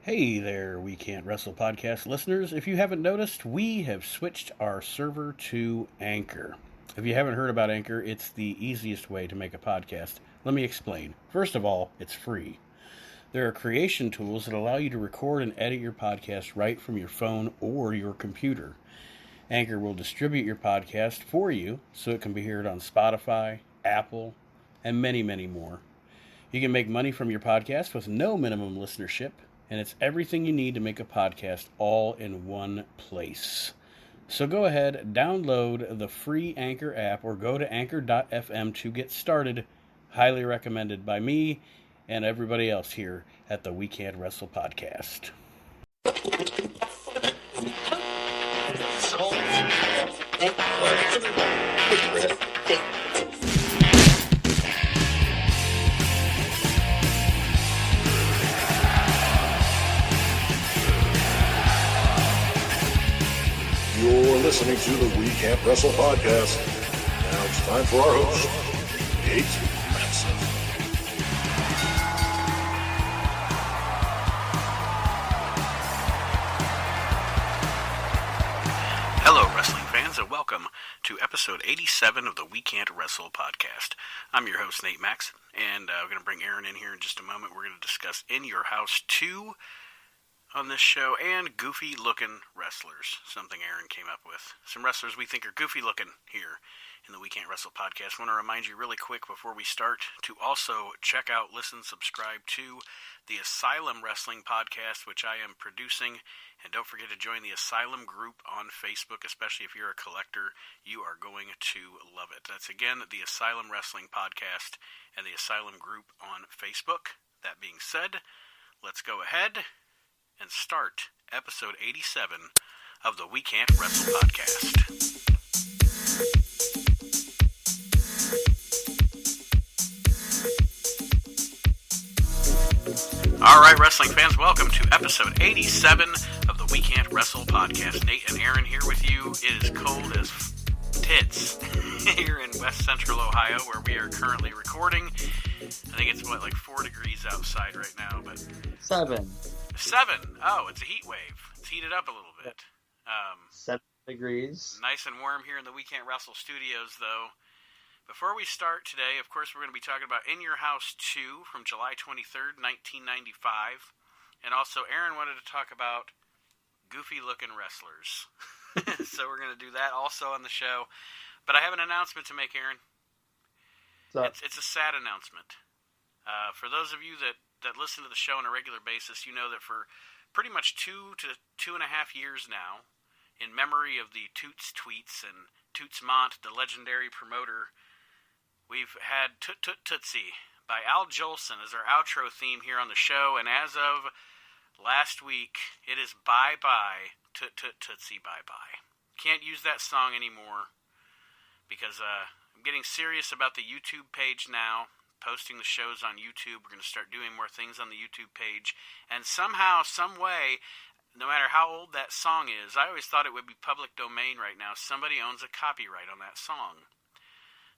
Hey there, We Can't Wrestle podcast listeners. If you haven't noticed, we have switched our server to Anchor. If you haven't heard about Anchor, it's the easiest way to make a podcast. Let me explain. First of all, it's free. There are creation tools that allow you to record and edit your podcast right from your phone or your computer. Anchor will distribute your podcast for you so it can be heard on Spotify, Apple, and many, many more. You can make money from your podcast with no minimum listenership, and it's everything you need to make a podcast all in one place. So go ahead, download the free Anchor app or go to anchor.fm to get started. Highly recommended by me and everybody else here at the We Can't Wrestle podcast. You're listening to the We Can't Wrestle podcast. Now it's time for our host, Nate Manson. Hello, wrestling fans, and welcome to episode 87 of the We Can't Wrestle podcast. I'm your host, Nate Maxson, and we're going to bring Aaron in here in just a moment. We're going to discuss In Your House 2 on this show, and goofy-looking wrestlers, something Aaron came up with. Some wrestlers we think are goofy-looking here in the We Can't Wrestle podcast. I want to remind you really quick before we start to also check out, listen, subscribe to the Asylum Wrestling podcast, which I am producing. And don't forget to join the Asylum group on Facebook, especially if you're a collector. You are going to love it. That's, again, the Asylum Wrestling podcast and the Asylum group on Facebook. That being said, let's go ahead and start episode 87 of the We Can't Wrestle podcast. All right, wrestling fans, welcome to episode 87 of the We Can't Wrestle podcast. Nate and Aaron here with you. It is cold as tits here in West Central Ohio, where we are currently recording. I think it's, like 4 degrees outside right now, but... 7. Oh, it's a heat wave. It's heated up a little bit. 7 degrees. Nice and warm here in the We Can't Wrestle studios, though. Before we start today, of course, we're going to be talking about In Your House 2 from July 23rd, 1995. And also, Aaron wanted to talk about goofy-looking wrestlers. So we're going to do that also on the show. But I have an announcement to make, Aaron. It's a sad announcement. For those of you that listen to the show on a regular basis, you know that for pretty much 2 to 2.5 years now, in memory of the Toots Tweets and Toots Mont, the legendary promoter, we've had Toot Toot Tootsie by Al Jolson as our outro theme here on the show, and as of last week, it is bye-bye, Toot Toot Tootsie bye-bye. Can't use that song anymore because I'm getting serious about the YouTube page now. Posting the shows on YouTube. We're going to start doing more things on the YouTube page. And somehow, some way, no matter how old that song is, I always thought it would be public domain right now. Somebody owns a copyright on that song.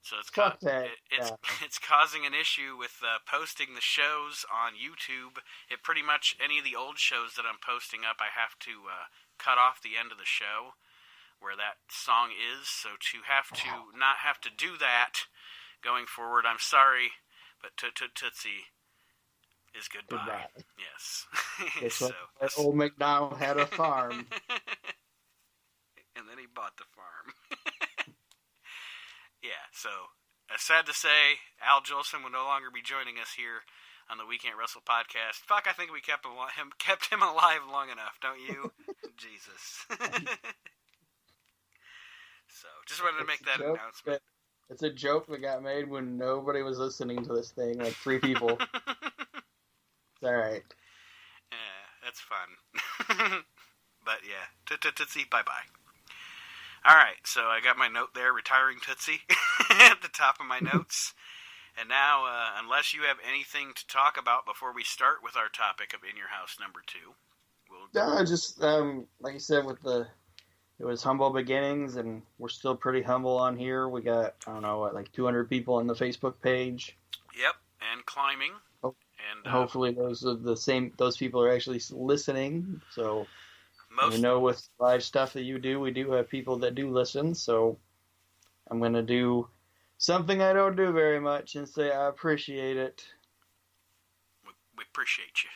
So it's causing an issue with posting the shows on YouTube. It pretty much, any of the old shows that I'm posting up, I have to cut off the end of the show where that song is. So to have to not have to do that going forward, I'm sorry. But Tootsie is goodbye. Yes. So, like old MacDonald had a farm. And then he bought the farm. Yeah, so sad to say, Al Jolson will no longer be joining us here on the We Can't Wrestle podcast. Fuck, I think we kept him alive long enough, don't you? Jesus. So, just wanted to make that announcement. It's a joke that got made when nobody was listening to this thing, like 3 people. It's alright. Yeah, that's fun. But yeah, Tootsie, bye-bye. Alright, so I got my note there, retiring Tootsie, at the top of my notes. And now, unless you have anything to talk about before we start with our topic of In Your House number 2, No, just, like you said, it was humble beginnings, and we're still pretty humble on here. We got, I don't know, like 200 people on the Facebook page. Yep, and climbing. Oh, And hopefully those people are actually listening. So we know with live stuff that you do, we do have people that do listen. So I'm going to do something I don't do very much and say I appreciate it. We appreciate you.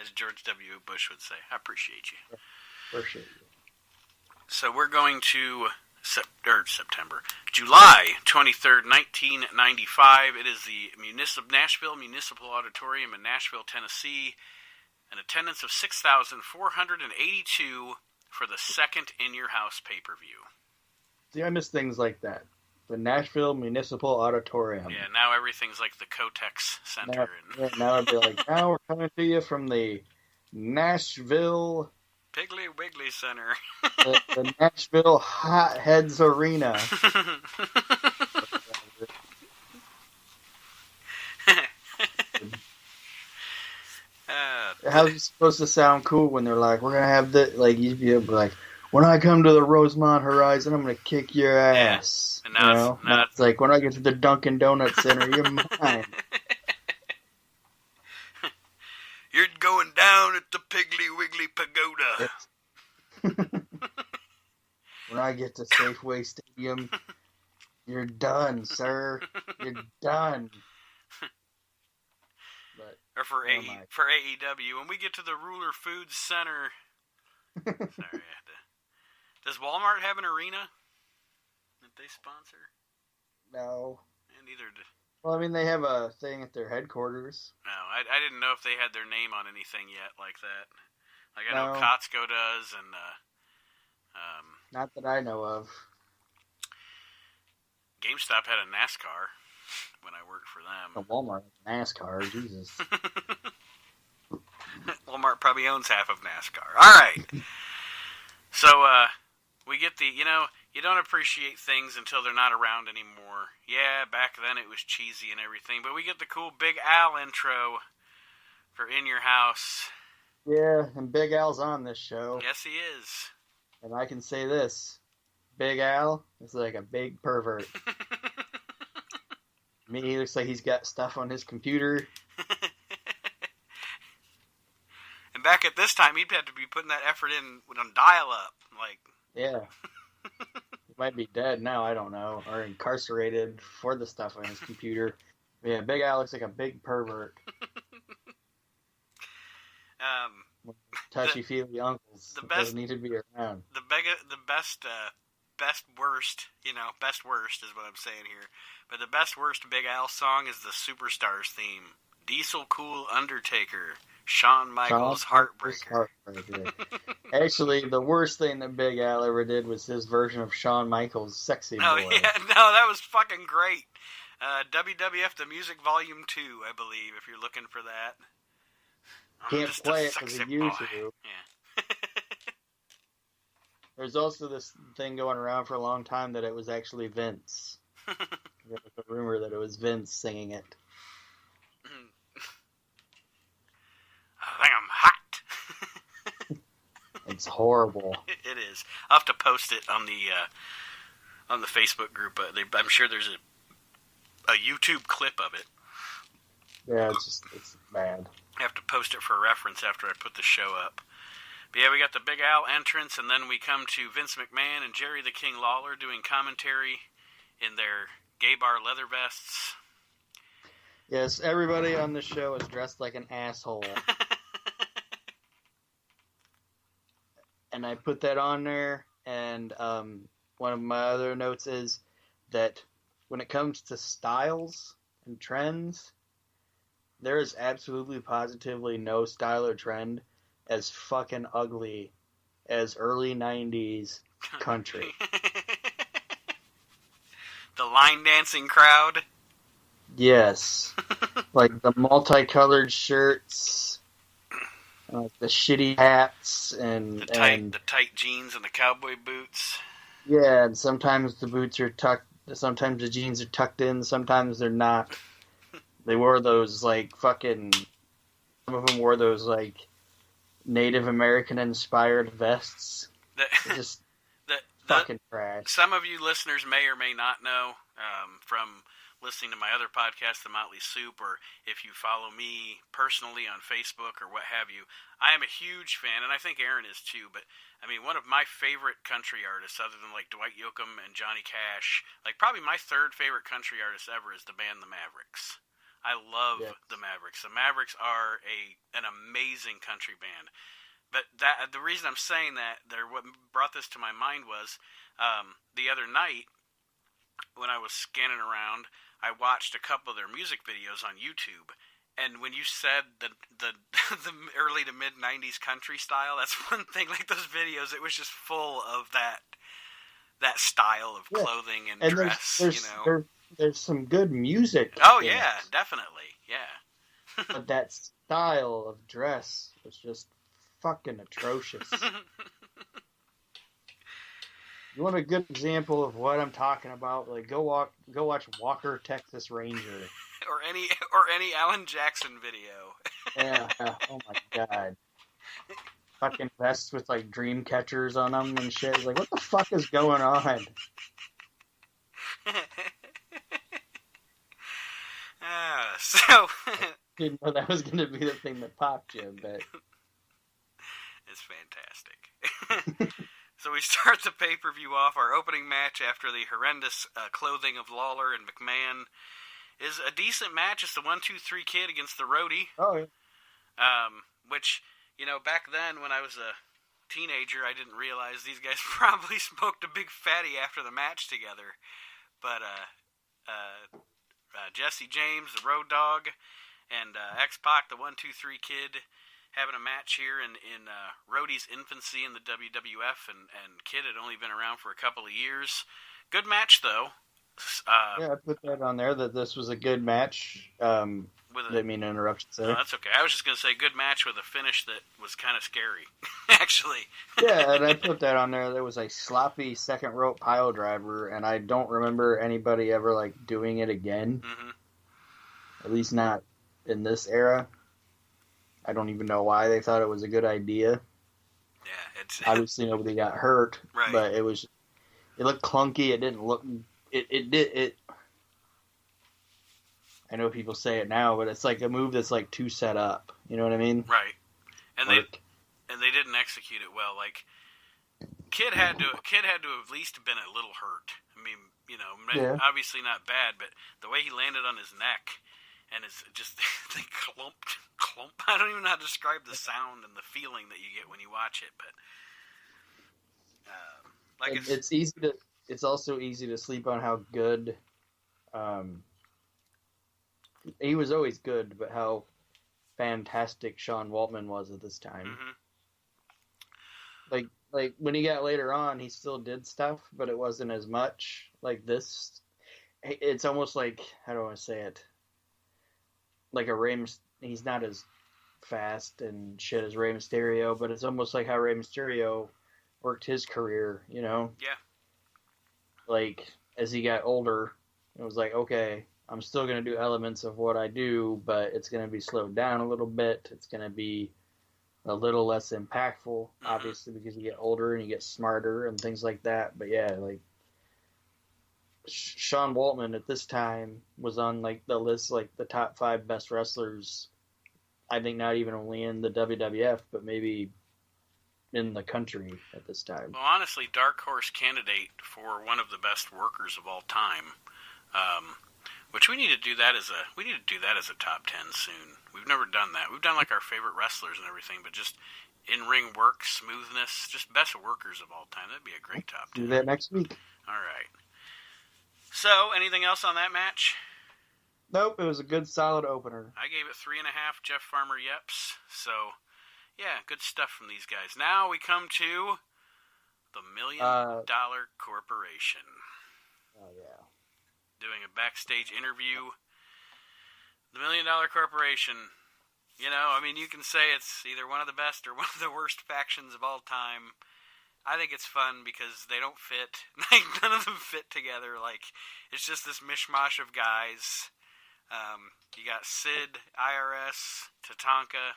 As George W. Bush would say, I appreciate you. Appreciate you. So we're going to July 23rd, 1995. It is the Nashville Municipal Auditorium in Nashville, Tennessee. An attendance of 6,482 for the second In Your House pay-per-view. See, I miss things like that. The Nashville Municipal Auditorium. Yeah, now everything's like the Kotex Center. Now I'd be like, now we're coming to you from the Nashville... Piggly Wiggly Center. the Nashville Hotheads Arena. How's it supposed to sound cool when they're like, we're going to have the... Like, you'd be like, when I come to the Rosemont Horizon, I'm going to kick your ass. And now it's like, when I get to the Dunkin' Donuts Center, you're mine. You're going down at the Piggly Wiggly Pagoda. When I get to Safeway Stadium, you're done, sir. You're done. But, or for AEW, when we get to the Ruler Foods Center. Sorry, does Walmart have an arena that they sponsor? No. And neither did. Well, I mean, they have a thing at their headquarters. No, I didn't know if they had their name on anything yet like that. Like, I know No. Costco does, and... Not that I know of. GameStop had a NASCAR when I worked for them. The Walmart NASCAR, Jesus. Walmart probably owns half of NASCAR. All right. So, we get the, you don't appreciate things until they're not around anymore. Yeah, back then it was cheesy and everything, but we get the cool Big Al intro for In Your House. Yeah, and Big Al's on this show. Yes, he is. And I can say this. Big Al is like a big pervert. I mean, he looks like he's got stuff on his computer. And back at this time, he'd have to be putting that effort in on dial-up. Like, yeah. He might be dead now, I don't know. Or incarcerated for the stuff on his computer. But yeah, Big Al looks like a big pervert. Touchy-feely uncles. Doesn't need to be around. The best worst, best worst is what I'm saying here. But the best worst Big Al song is the Superstars theme. Diesel Cool Undertaker. Shawn Michaels Heartbreaker. Actually, the worst thing that Big Al ever did was his version of Shawn Michaels' Sexy Boy. Oh, yeah. No, that was fucking great. WWF The Music Volume 2, I believe, if you're looking for that. Can't play it because of YouTube. Yeah. There's also this thing going around for a long time that it was actually Vince. There was a rumor that it was Vince singing it. I think I'm hot. It's horrible. It is. I'll have to post it on the Facebook group. I'm sure there's a YouTube clip of it. Yeah, it's bad. I have to post it for reference after I put the show up. But yeah, we got the Big Al entrance, and then we come to Vince McMahon and Jerry the King Lawler doing commentary in their gay bar leather vests. Yes, everybody on the show is dressed like an asshole. And I put that on there, and one of my other notes is that when it comes to styles and trends, there is absolutely positively no style or trend as fucking ugly as early 90s country. The line dancing crowd? Yes. Like the multicolored shirts, the shitty hats, and the tight jeans and the cowboy boots. Yeah, and sometimes the boots are tucked, sometimes the jeans are tucked in, sometimes they're not. They wore those, like, fucking... Some of them wore those, like, Native American-inspired vests. Just fucking trash. Some of you listeners may or may not know from listening to my other podcast, The Motley Soup, or if you follow me personally on Facebook or what have you, I am a huge fan, and I think Aaron is too, but I mean, one of my favorite country artists, other than like Dwight Yoakam and Johnny Cash, like probably my third favorite country artist ever is the band The Mavericks. I love the Mavericks. The Mavericks are an amazing country band. But the reason I'm saying that, what brought this to my mind was the other night when I was scanning around, I watched a couple of their music videos on YouTube. And when you said the early to mid 90s country style, that's one thing. Like those videos, it was just full of that style of clothing and dress. There's some good music. Oh yeah, definitely, yeah. But that style of dress was just fucking atrocious. You want a good example of what I'm talking about? Like, go watch Walker, Texas Ranger, or any Alan Jackson video. Yeah. Oh my god. Fucking vests with like dream catchers on them and shit. Like, what the fuck is going on? So Didn't know that was going to be the thing that popped you, but it's fantastic. So we start the pay-per-view off. Our opening match after the horrendous clothing of Lawler and McMahon is a decent match. It's the 1-2-3 Kid against the Roadie. Oh yeah. Which, back then when I was a teenager, I didn't realize these guys probably smoked a big fatty after the match together. But Jesse James, the Road Dogg, and X-Pac, the 1-2-3 Kid, having a match here in Roadie's infancy in the WWF, and Kid had only been around for a couple of years. Good match, though. Yeah, I put that on there, that this was a good match. Didn't mean to interrupt you, sir. No, that's okay. I was just going to say good match with a finish that was kind of scary, actually. Yeah, and I put that on there. There was a sloppy second rope pile driver, and I don't remember anybody ever, like, doing it again. Mm-hmm. At least not in this era. I don't even know why they thought it was a good idea. Yeah, it's obviously nobody got hurt, right. But it looked clunky. It didn't look. It. I know people say it now, but it's like a move that's like too set up. You know what I mean? Right. And they didn't execute it well. Like Kid had to have at least been a little hurt. I mean, obviously not bad, but the way he landed on his neck. And it's just, they clump. I don't even know how to describe the sound and the feeling that you get when you watch it, but it's also easy to sleep on how good, he was always good, but how fantastic Sean Waltman was at this time. Mm-hmm. Like when he got later on, he still did stuff, but it wasn't as much like this. It's almost like, how do I say it? Like he's not as fast and shit as Rey Mysterio, but it's almost like how Rey Mysterio worked his career, you know? Yeah. Like, as he got older, it was like, okay, I'm still going to do elements of what I do, but it's going to be slowed down a little bit. It's going to be a little less impactful, obviously, because you get older and you get smarter and things like that. But yeah, like, Sean Waltman at this time was on like the list, like the top 5 best wrestlers. I think not even only in the WWF, but maybe in the country at this time. Well, honestly, dark horse candidate for one of the best workers of all time. Which we need to do that as a top 10 soon. We've never done that. We've done like our favorite wrestlers and everything, but just in-ring work, smoothness, just best workers of all time. That'd be a great top 10. Do that next week. All right. So, anything else on that match? Nope, it was a good, solid opener. I gave it 3.5 Jeff Farmer yeps. So, yeah, good stuff from these guys. Now we come to the $1 Million Corporation. Oh, yeah. Doing a backstage interview. The $1 Million Corporation. You know, I mean, you can say it's either one of the best or one of the worst factions of all time. I think it's fun because they don't fit. Like, none of them fit together. Like, it's just this mishmash of guys. You got Sid, IRS, Tatanka,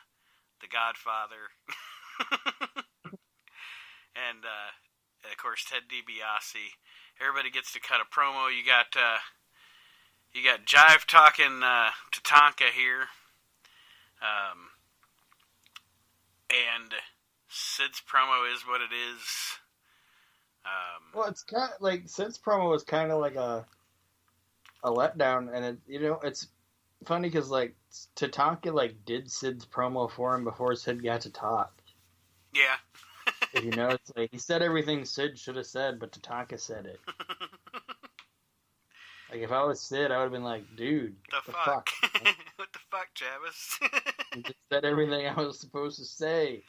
the Godfather, and of course Ted DiBiase. Everybody gets to cut a promo. You got You got Jive talking Tatanka here. And Sid's promo is what it is. Well, it's kind of like Sid's promo was kind of like a letdown, and it's funny because like Tatanka like did Sid's promo for him before Sid got to talk. Yeah. It's like he said everything Sid should have said, but Tatanka said it. Like if I was Sid, I would have been like, "Dude, the fuck? What the fuck, Travis?" You just said everything I was supposed to say.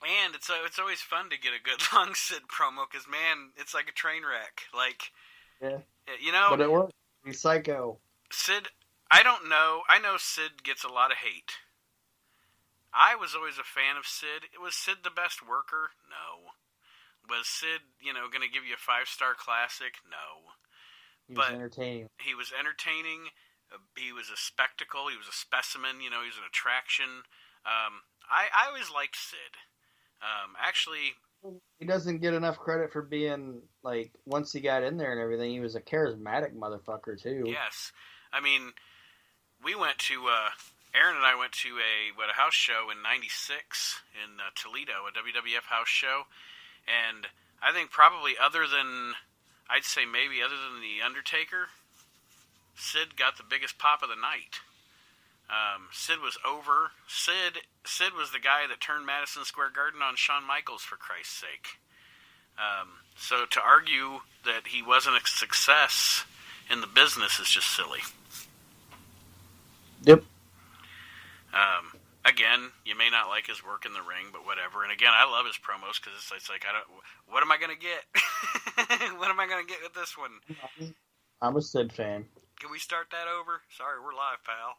And it's always fun to get a good long Sid promo because man, it's like a train wreck. Like, yeah, but it worked. He's psycho. Sid, I don't know. I know Sid gets a lot of hate. I was always a fan of Sid. Was Sid the best worker? No. Was Sid, going to give you a 5-star classic? No. He was entertaining. He was entertaining. He was a spectacle. He was a specimen. He was an attraction. I always liked Sid. Actually, he doesn't get enough credit for being like once he got in there and everything. He was a charismatic motherfucker too. Yes, I mean, we went to Aaron and I went to a house show in '96 in Toledo, a WWF house show, and I think probably other than The Undertaker, Sid got the biggest pop of the night. Sid was over. Sid was the guy that turned Madison Square Garden on Shawn Michaels, for Christ's sake. So to argue that he wasn't a success in the business is just silly. Yep. Again, you may not like his work in the ring, but whatever. And again, I love his promos because it's like what am I gonna get? What am I gonna get with this one? I'm a Sid fan. Can we start that over? Sorry, we're live, pal.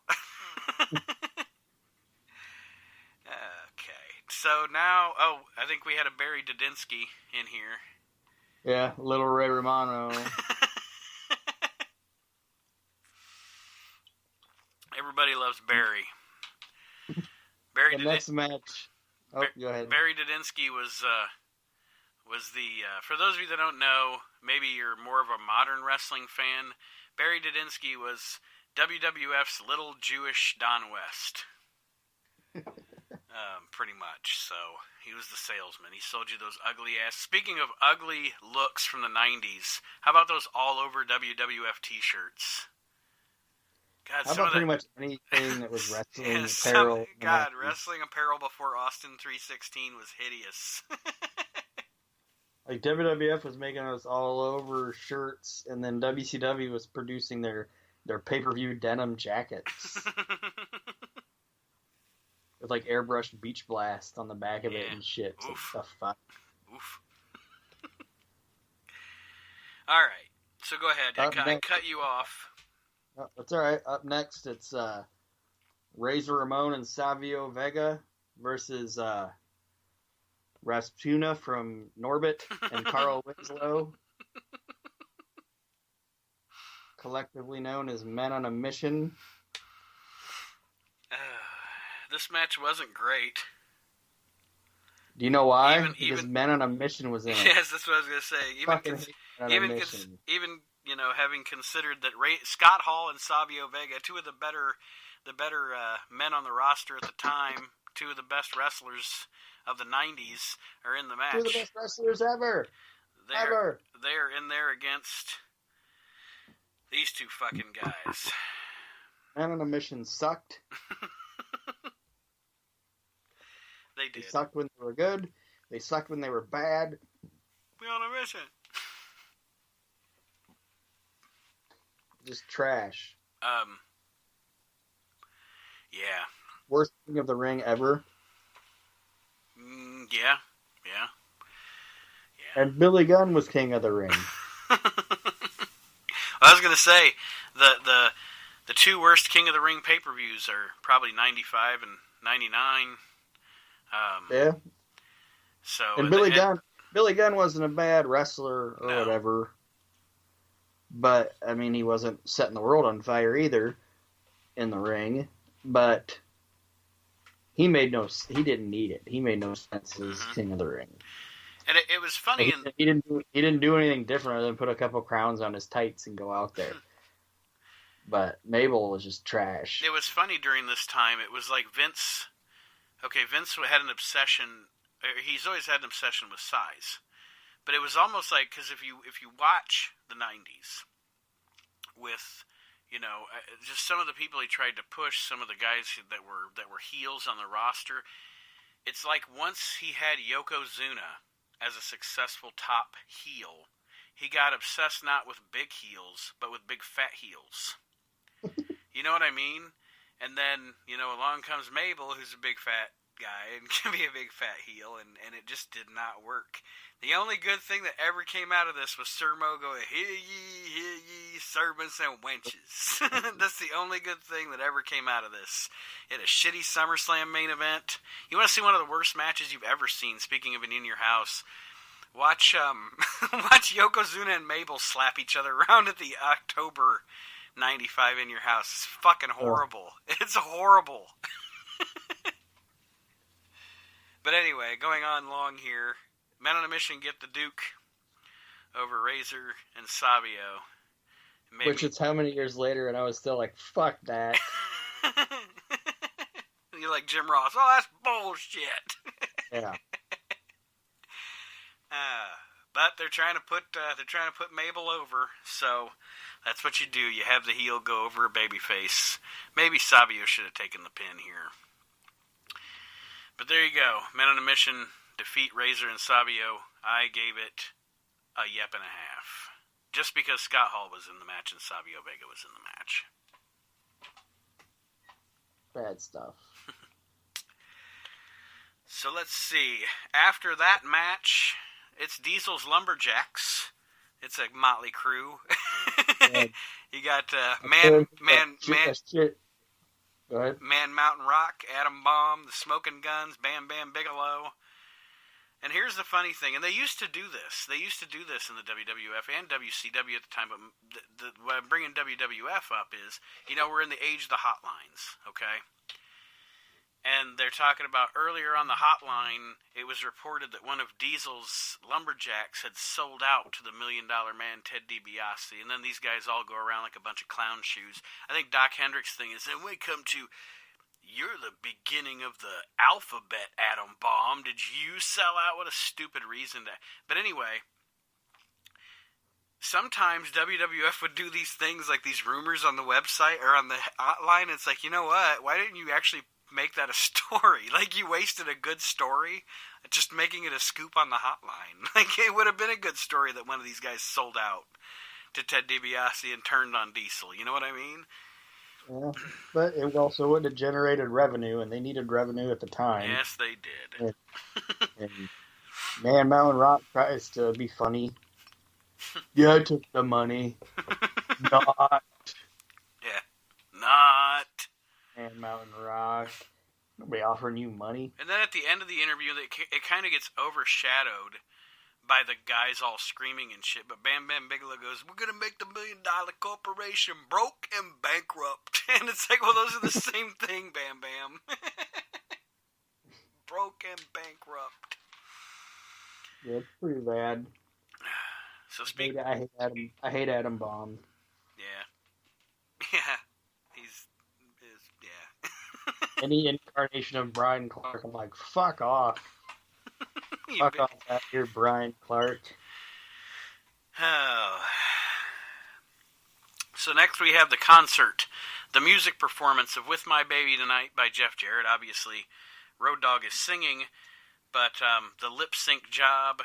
Okay. So now, I think we had a Barry Dudinsky in here. Yeah, Little Ray Romano. Everybody loves Barry. The next match. Oh, go ahead. Barry Dudinsky was the for those of you that don't know, maybe you're more of a modern wrestling fan. Barry Dudinsky was WWF's little Jewish Don West. Pretty much. So he was the salesman. He sold you those ugly ass. Speaking of ugly looks from the 90s, how about those all over WWF t-shirts? God, how about pretty much anything that was wrestling apparel? Wrestling apparel before Austin 316 was hideous. Like WWF was making us all over shirts, and then WCW was producing their pay-per-view denim jackets with like airbrushed Beach Blast on the back of it and shit. Oof. So the fuck. Oof. All right, so go ahead. I cut you off. That's all right. Up next, it's Razor Ramon and Savio Vega versus Raspuna from Norbit and Carl Winslow, collectively known as Men on a Mission. This match wasn't great. Do you know why? Because Men on a Mission was in it. Yes, that's what I was going to say. Even having considered that Scott Hall and Savio Vega, two of the better men on the roster at the time, two of the best wrestlers of the 90s, are in the match. Two of the best wrestlers ever. They're in there against these two fucking guys. Men on a Mission sucked. They did. They sucked when they were good. They sucked when they were bad. We're on a mission. Just trash. Yeah. Worst King of the Ring ever. Yeah. And Billy Gunn was King of the Ring. I was gonna say the two worst King of the Ring pay-per-views are probably 95 and 99. Yeah. So and Billy Gunn wasn't a bad wrestler or whatever. But I mean, he wasn't setting the world on fire either in the ring. But he didn't need it. He made no sense as King of the Ring. And it was funny. He didn't do anything different other than put a couple crowns on his tights and go out there. But Mabel was just trash. It was funny during this time. It was like Vince. Okay, Vince had an obsession. He's always had an obsession with size, but it was almost like, because if you watch the '90s with, just some of the people he tried to push, some of the guys that were heels on the roster. It's like once he had Yokozuna as a successful top heel, he got obsessed not with big heels, but with big fat heels. You know what I mean? And then, along comes Mabel, who's a big fat guy, and can be a big fat heel, and it just did not work. The only good thing that ever came out of this was Sir Mo going, hear ye, servants and wenches. That's the only good thing that ever came out of this. It had a shitty SummerSlam main event. You want to see one of the worst matches you've ever seen, speaking of an In Your House? Watch Yokozuna and Mabel slap each other around at the October 95 In Your House. It's fucking horrible. It's horrible. But anyway, going on long here. Men on a Mission get the Duke over Razor and Savio. Which it's how many years later, and I was still like, fuck that. You're like Jim Ross. Oh, that's bullshit. Yeah. But they're trying to put Mabel over, so that's what you do. You have the heel go over a babyface. Maybe Savio should have taken the pin here. But there you go. Men on a Mission defeat Razor and Savio. I gave it a yep and a half. Just because Scott Hall was in the match and Savio Vega was in the match. Bad stuff. So let's see. After that match, it's Diesel's Lumberjacks. It's a motley crew. You got Man Mountain Rock, Adam Bomb, the Smoking Guns, Bam Bam Bigelow. And here's the funny thing, and they used to do this. They used to do this in the WWF and WCW at the time, but what I'm bringing WWF up is, we're in the age of the hotlines, okay? And they're talking about earlier on the hotline, it was reported that one of Diesel's Lumberjacks had sold out to the $1 Million Man, Ted DiBiase. And then these guys all go around like a bunch of clown shoes. I think Doc Hendricks' thing is, and we come to, you're the beginning of the alphabet, Adam Bomb. Did you sell out? What a stupid reason to... But anyway, sometimes WWF would do these things, like these rumors on the website or on the hotline. It's like, you know what? Why didn't you actually make that a story? Like, you wasted a good story just making it a scoop on the hotline. Like, it would have been a good story that one of these guys sold out to Ted DiBiase and turned on Diesel. You know what I mean? Yeah, but it also would have generated revenue, and they needed revenue at the time. Yes, they did. And Man Mountain Rock tries to be funny. Yeah, I took the money. Not. Yeah. Not. Man Mountain Rock. Nobody offering you money. And then at the end of the interview, it kind of gets overshadowed by the guys all screaming and shit. But Bam Bam Bigelow goes, we're going to make the $1 Million Corporation broke and bankrupt. And it's like, well, those are the same thing, Bam Bam. Broke and bankrupt. Yeah, it's pretty bad. So I hate Adam Bomb. Yeah. Yeah. Any incarnation of Brian Clark, I'm like, fuck off. Fuck off out here, Brian Clark. Oh. So next we have the concert. The music performance of With My Baby Tonight by Jeff Jarrett. Obviously, Road Dogg is singing, but the lip sync job...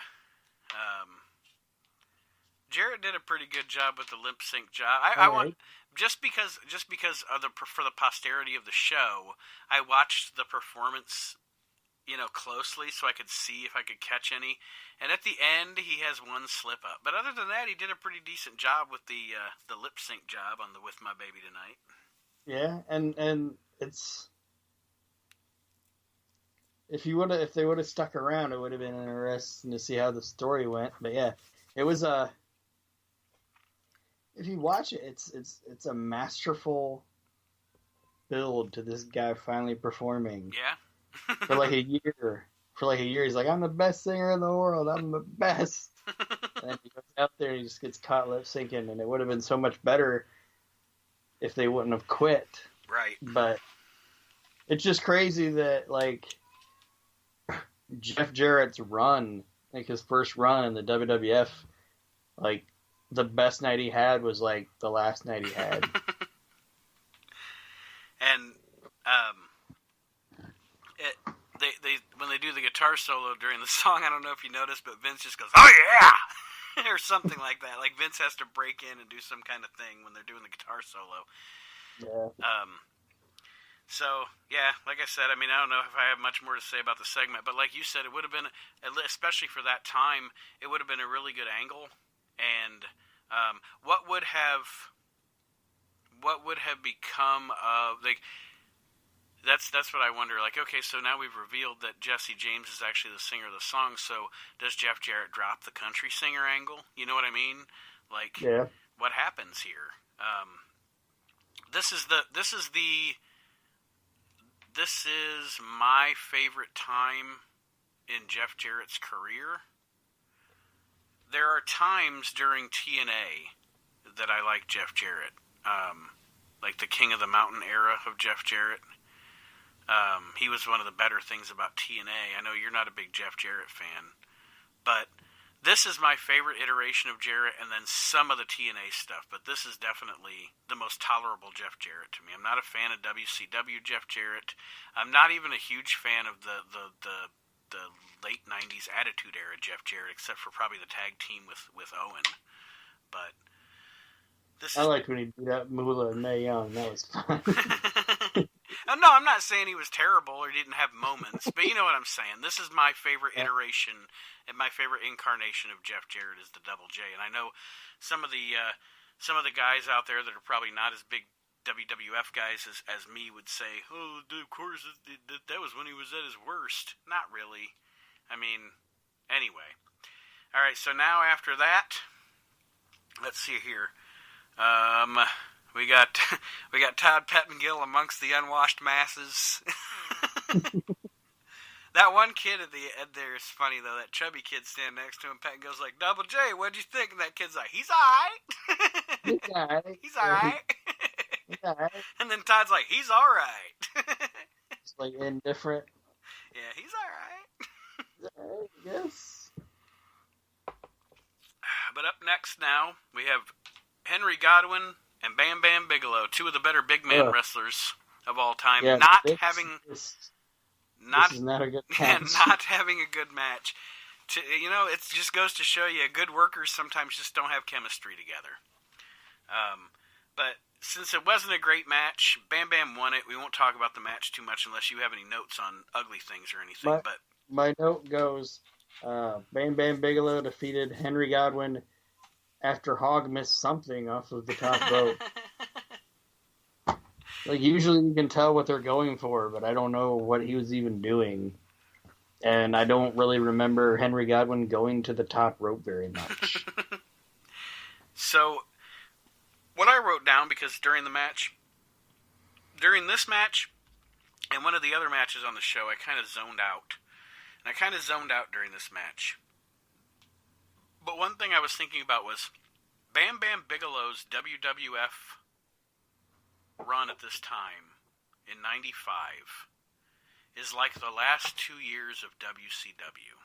Jarrett did a pretty good job with the lip sync job. I want just because of for the posterity of the show, I watched the performance, closely so I could see if I could catch any. And at the end, he has one slip up. But other than that, he did a pretty decent job with the lip sync job on the With My Baby Tonight. Yeah, and it's if they would have stuck around, it would have been interesting to see how the story went. But yeah, it was if you watch it, it's a masterful build to this guy finally performing. Yeah. For like a year. He's like, I'm the best singer in the world. I'm the best. And he goes out there and he just gets caught lip syncing, and it would have been so much better if they wouldn't have quit. Right. But it's just crazy that, like, Jeff Jarrett's run, like his first run in the WWF, like, the best night he had was, like, the last night he had. And they when they do the guitar solo during the song, I don't know if you noticed, but Vince just goes, "Oh yeah!" or something like that. Like Vince has to break in and do some kind of thing when they're doing the guitar solo. Yeah. So, yeah, like I said, I mean, I don't know if I have much more to say about the segment, but like you said, it would have been, especially for that time, it would have been a really good angle. And what would have become of, like, that's what I wonder. Like, okay, so now we've revealed that Jesse James is actually the singer of the song, so does Jeff Jarrett drop the country singer angle? You know what I mean? Like, yeah. What happens here? This is my favorite time in Jeff Jarrett's career. There are times during TNA that I like Jeff Jarrett, like the King of the Mountain era of Jeff Jarrett. He was one of the better things about TNA. I know you're not a big Jeff Jarrett fan, but this is my favorite iteration of Jarrett, and then some of the TNA stuff, but this is definitely the most tolerable Jeff Jarrett to me. I'm not a fan of WCW Jeff Jarrett. I'm not even a huge fan of the late 90s Attitude Era Jeff Jarrett, except for probably the tag team with Owen. But I liked when he beat up Moolah and Mae Young. That was fun. No, I'm not saying he was terrible or didn't have moments, but you know what I'm saying. This is my favorite iteration and my favorite incarnation of Jeff Jarrett is the Double J. And I know some of the guys out there that are probably not as big WWF guys as me would say, "Oh, of course, that was when he was at his worst." Not really. I mean, anyway. All right, so now after that, let's see here. We got Todd Pettengill amongst the unwashed masses. That one kid at the end there is funny though. That chubby kid standing next to him, Pettengill's like, "Double J, what'd you think?" And that kid's like, "He's alright." He's alright. He's alright. He's alright. And then Todd's like, "He's alright." It's like indifferent. Yeah, he's alright. He's alright, yes. But up next now, we have Henry Godwinn and Bam Bam Bigelow, two of the better big man wrestlers of all time, Yeah, not this is not a good match. not having a good match. It just goes to show you, good workers sometimes just don't have chemistry together. But since it wasn't a great match, Bam Bam won it. We won't talk about the match too much unless you have any notes on ugly things or anything. My note goes, Bam Bam Bigelow defeated Henry Godwinn after Hogg missed something off of the top rope. Like, usually you can tell what they're going for, but I don't know what he was even doing. And I don't really remember Henry Godwinn going to the top rope very much. So, what I wrote down, because during this match, and one of the other matches on the show, I kind of zoned out. And I kind of zoned out during this match. But one thing I was thinking about was Bam Bam Bigelow's WWF run at this time in 95 is like the last 2 years of WCW.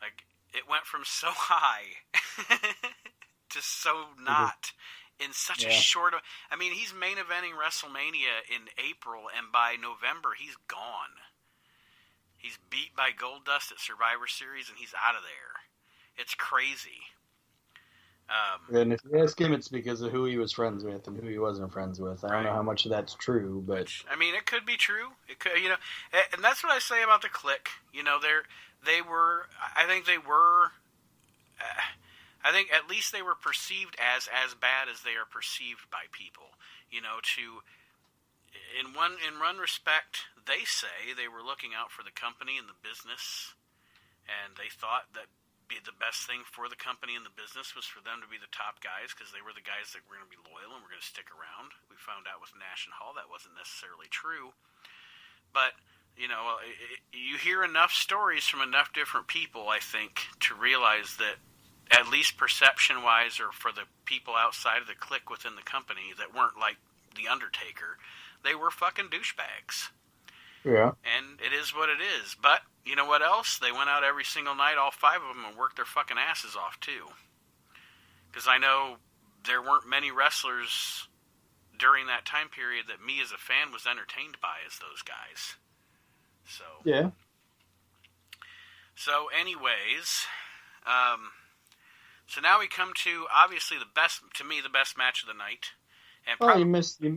Like, it went from so high to so not in such a short... I mean, he's main eventing WrestleMania in April, and by November, he's gone. He's beat by Goldust at Survivor Series, and he's out of there. It's crazy. And if you ask him, it's because of who he was friends with and who he wasn't friends with. I don't know how much of that's true, but I mean, it could be true. It could, and that's what I say about the Clique. I think at least they were perceived as bad as they are perceived by people. In one respect, they say they were looking out for the company and the business, and they thought that the best thing for the company and the business was for them to be the top guys, because they were the guys that were going to be loyal and were going to stick around. We found out with Nash and Hall that wasn't necessarily true. But, you hear enough stories from enough different people, I think, to realize that at least perception-wise, or for the people outside of the clique within the company that weren't like The Undertaker, they were fucking douchebags. Yeah. And it is what it is. But, you know what else? They went out every single night, all 5 of them, and worked their fucking asses off, too. Because I know there weren't many wrestlers during that time period that me as a fan was entertained by as those guys. So. Yeah. So, anyways, so now we come to, obviously, the best match of the night. And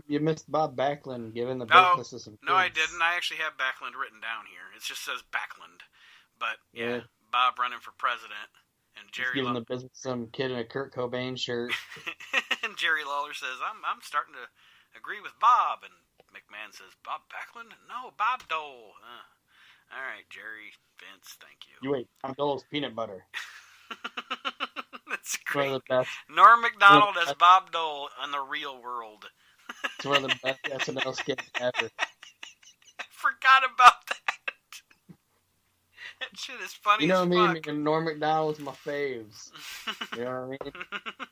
you missed Bob Backlund giving the business of some kids. No, I didn't. I actually have Backlund written down here. It just says Backlund. But, yeah, Bob running for president. And Jerry giving the business of some kid in a Kurt Cobain shirt. And Jerry Lawler says, I'm starting to agree with Bob. And McMahon says, Bob Backlund? No, Bob Dole. All right, Jerry, Vince, thank you. You wait, Bob Dole's peanut butter. That's great. One of the best. Norm Macdonald as Bob Dole in the real world. It's one of the best SNL skits ever. I forgot about that. That shit is funny. You know as what I fuck. mean? Norm Macdonald's my faves. You know what I mean?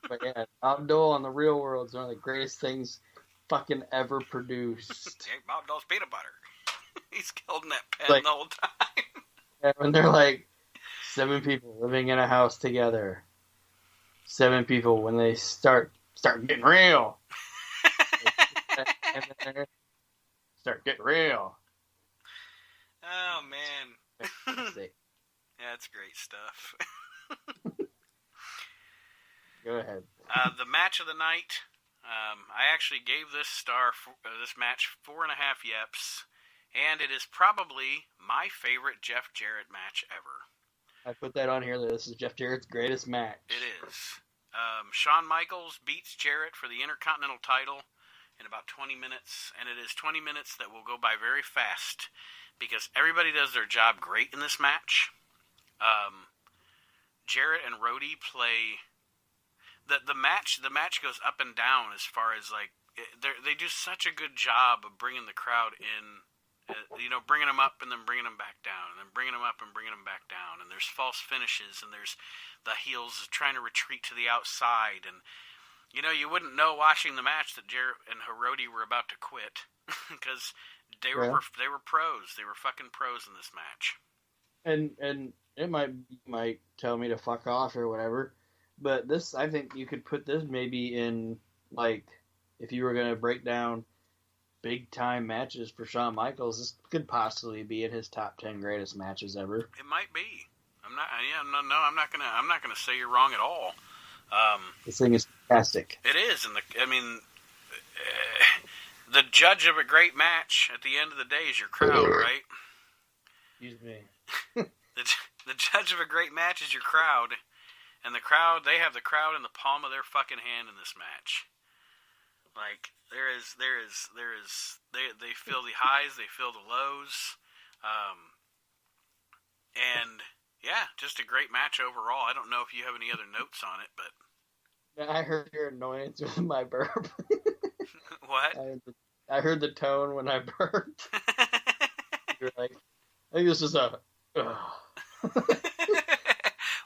But yeah, Bob Dole on the real world is one of the greatest things fucking ever produced. Hey, Bob Dole's peanut butter. He's holding that pen the whole time. Yeah, when they're like 7 people living in a house together. 7 people when they start getting real. Start getting real. Oh man. Yeah, that's great stuff. Go ahead. The match of the night. I actually gave this match 4.5 yeps, and it is probably my favorite Jeff Jarrett match ever. I put that on here that this is Jeff Jarrett's greatest match. It is. Shawn Michaels beats Jarrett for the Intercontinental title in about 20 minutes, and it is 20 minutes that will go by very fast because everybody does their job great in this match. Jarrett and Rhodey play the match goes up and down as far as like they do such a good job of bringing the crowd in. Bringing them up and then bringing them back down, and then bringing them up and bringing them back down. And there's false finishes, and there's the heels trying to retreat to the outside. And, you wouldn't know watching the match that Jarrett and Hiroti were about to quit because they were pros. They were fucking pros in this match. And it might tell me to fuck off or whatever, but this, I think you could put this maybe in, like, if you were going to break down big time matches for Shawn Michaels, this could possibly be in his top 10 greatest matches ever. It might be. I'm not gonna say you're wrong at all. This thing is fantastic. It is, and the judge of a great match at the end of the day is your crowd, right? Excuse me. The judge of a great match is your crowd, and the crowd, they have the crowd in the palm of their fucking hand in this match. Like, they feel the highs, they feel the lows, and yeah, just a great match overall. I don't know if you have any other notes on it, but I heard your annoyance with my burp. What? I heard the tone when I burped. You're like, I think this is a.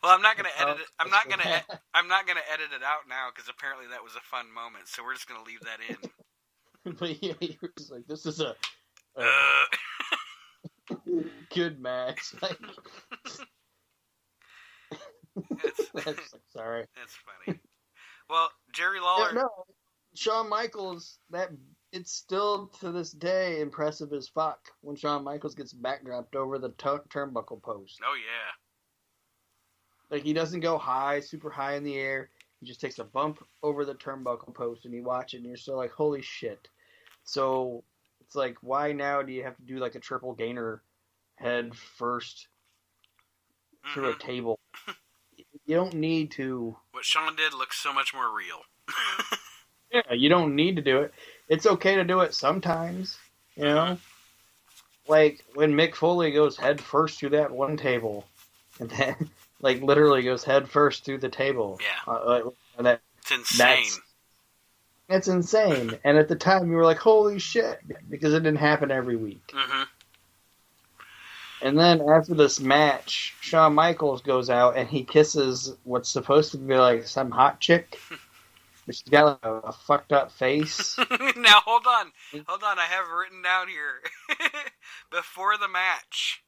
Well, I'm not gonna edit it. I'm not gonna edit it out now because apparently that was a fun moment. So we're just gonna leave that in. But yeah, you were just like, this is a good match. Like, sorry. That's funny. Well, Jerry Lawler. No, Shawn Michaels. It's still to this day impressive as fuck when Shawn Michaels gets backdropped over the turnbuckle post. Oh yeah. Like, he doesn't go high, super high in the air. He just takes a bump over the turnbuckle post, and you watch it, and you're still like, holy shit. So, it's like, why now do you have to do, like, a triple gainer head first through a table? You don't need to. What Shawn did looks so much more real. Yeah, you don't need to do it. It's okay to do it sometimes, you know? Like, when Mick Foley goes head first through that one table, and then... like, literally goes head first through the table. Yeah. It's insane. It's insane. And at the time, you were like, holy shit, because it didn't happen every week. Mm-hmm. And then after this match, Shawn Michaels goes out and he kisses what's supposed to be like some hot chick, but she's got like a fucked up face. Now hold on, I have it written down here. Before the match,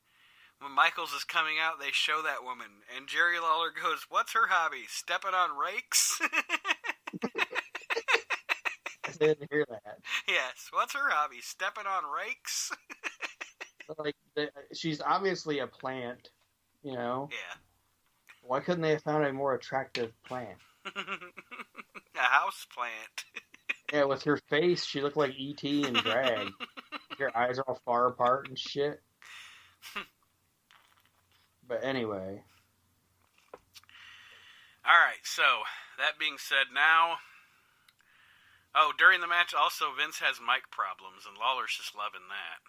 when Michaels is coming out, they show that woman, and Jerry Lawler goes, "What's her hobby? Stepping on rakes?" I didn't hear that. Yes, what's her hobby? Stepping on rakes? Like, she's obviously a plant, you know? Yeah. Why couldn't they have found a more attractive plant? A house plant. Yeah, with her face, she looked like E.T. in drag. Her eyes are all far apart and shit. But anyway. Alright, so, that being said, now... Oh, during the match, also, Vince has mic problems, and Lawler's just loving that.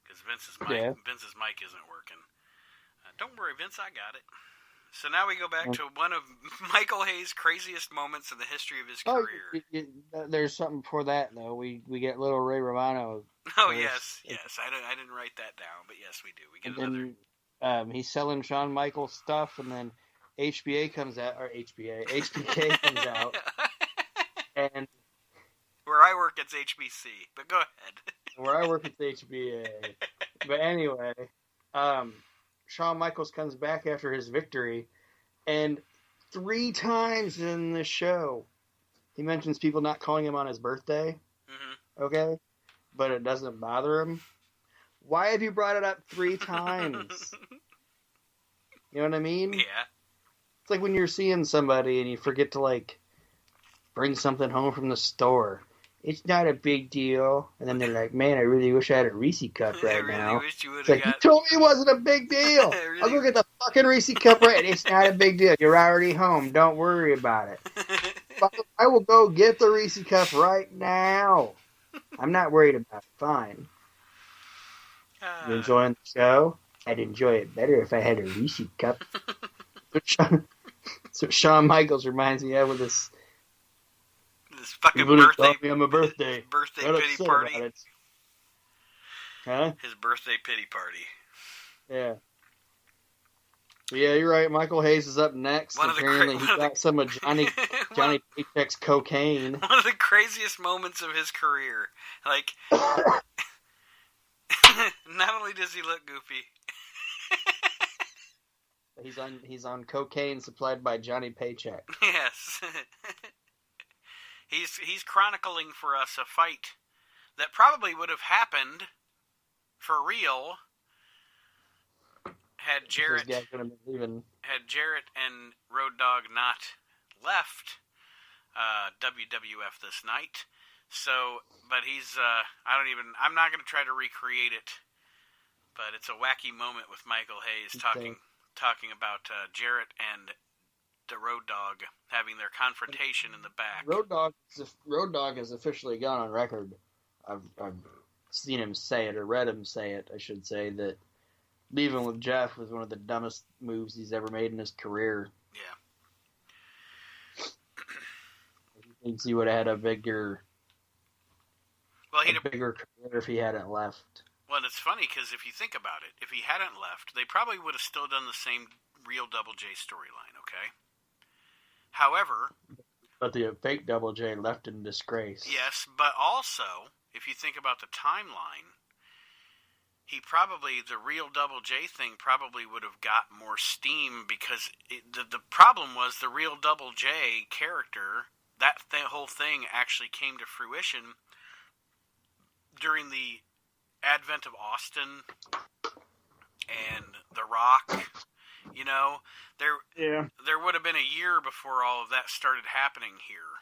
Because Vince's mic isn't working. Don't worry, Vince, I got it. So now we go back to one of Michael Hayes' craziest moments in the history of his career. There's something before that, though. We get little Ray Romano. Oh, yes. I didn't write that down, but yes, we do. We get another... he's selling Shawn Michaels stuff, and then HBK comes out, comes out, and... Where I work, it's HBC, but go ahead. Where I work, it's HBA. But anyway, Shawn Michaels comes back after his victory, and 3 times in the show, he mentions people not calling him on his birthday. Mm-hmm. Okay? But it doesn't bother him. Why have you brought it up 3 times? You know what I mean? Yeah. It's like when you're seeing somebody and you forget to, like, bring something home from the store. It's not a big deal. And then they're like, man, I really wish I had a Reese cup right now. It's like, you told me it wasn't a big deal. Really... I'll go get the fucking Reese cup right. It's not a big deal. You're already home. Don't worry about it. I will go get the Reese cup right now. I'm not worried about it. Fine. You enjoying the show? I'd enjoy it better if I had a Reese cup. So Shawn Michaels reminds me of with this fucking birthday. On my birthday. Birthday pity party. Huh? His birthday pity party. Yeah. Yeah, you're right. Michael Hayes is up next. Apparently, he got some of Johnny Paycheck's cocaine. One of the craziest moments of his career. Like, not only does he look goofy. He's on cocaine supplied by Johnny Paycheck. Yes. He's chronicling for us a fight that probably would have happened for real had Jarrett and Road Dogg not left WWF this night. So, but he's I'm not going to try to recreate it, but it's a wacky moment with Michael Hayes talking about Jarrett and the Road Dogg having their confrontation in the back. Road Dogg has officially gone on record. I've seen him say it, or read him say it, I should say, that leaving with Jeff was one of the dumbest moves he's ever made in his career. Yeah. He thinks he would have had a bigger career if he hadn't left. Well, and it's funny, because if you think about it, if he hadn't left, they probably would have still done the same real Double J storyline, okay? However... But the fake Double J left in disgrace. Yes, but also, if you think about the timeline, the real Double J thing probably would have got more steam, because the problem was the real Double J character, whole thing actually came to fruition during the advent of Austin and The Rock. You know, there would have been a year before all of that started happening here,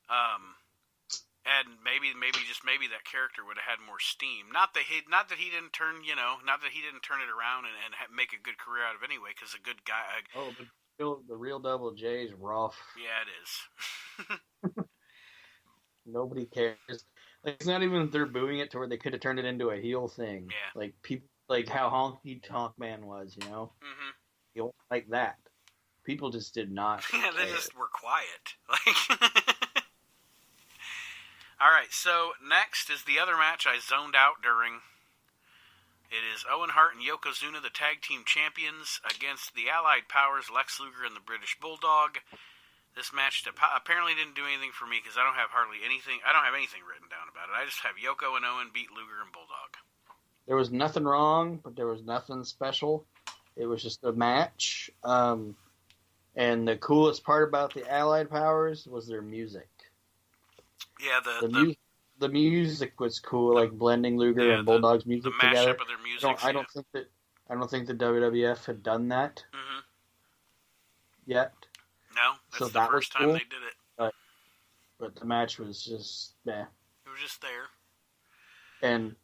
and maybe that character would have had more steam. Not that he didn't turn it around and make a good career out of anyway, because a good guy. But still, the real Double J is rough. Yeah, it is. Nobody cares. Like, it's not even they're booing it to where they could have turned it into a heel thing. Yeah. Like people, like how Honky Tonk Man was, you know. Mm-hmm. You know, like that. People just did not. Yeah, they just were quiet. All right, so next is the other match I zoned out during. It is Owen Hart and Yokozuna, the tag team champions, against the Allied Powers, Lex Luger and the British Bulldog. This match apparently didn't do anything for me because I don't have anything written down about it. I just have Yoko and Owen beat Luger and Bulldog. There was nothing wrong, but there was nothing special. It was just a match. And the coolest part about the Allied Powers was their music. Yeah, the music was cool, like blending Luger and Bulldog's music the together. mashup of their music. I don't think the WWF had done that yet. No, that's the first time they did it. But the match was just It was just there. And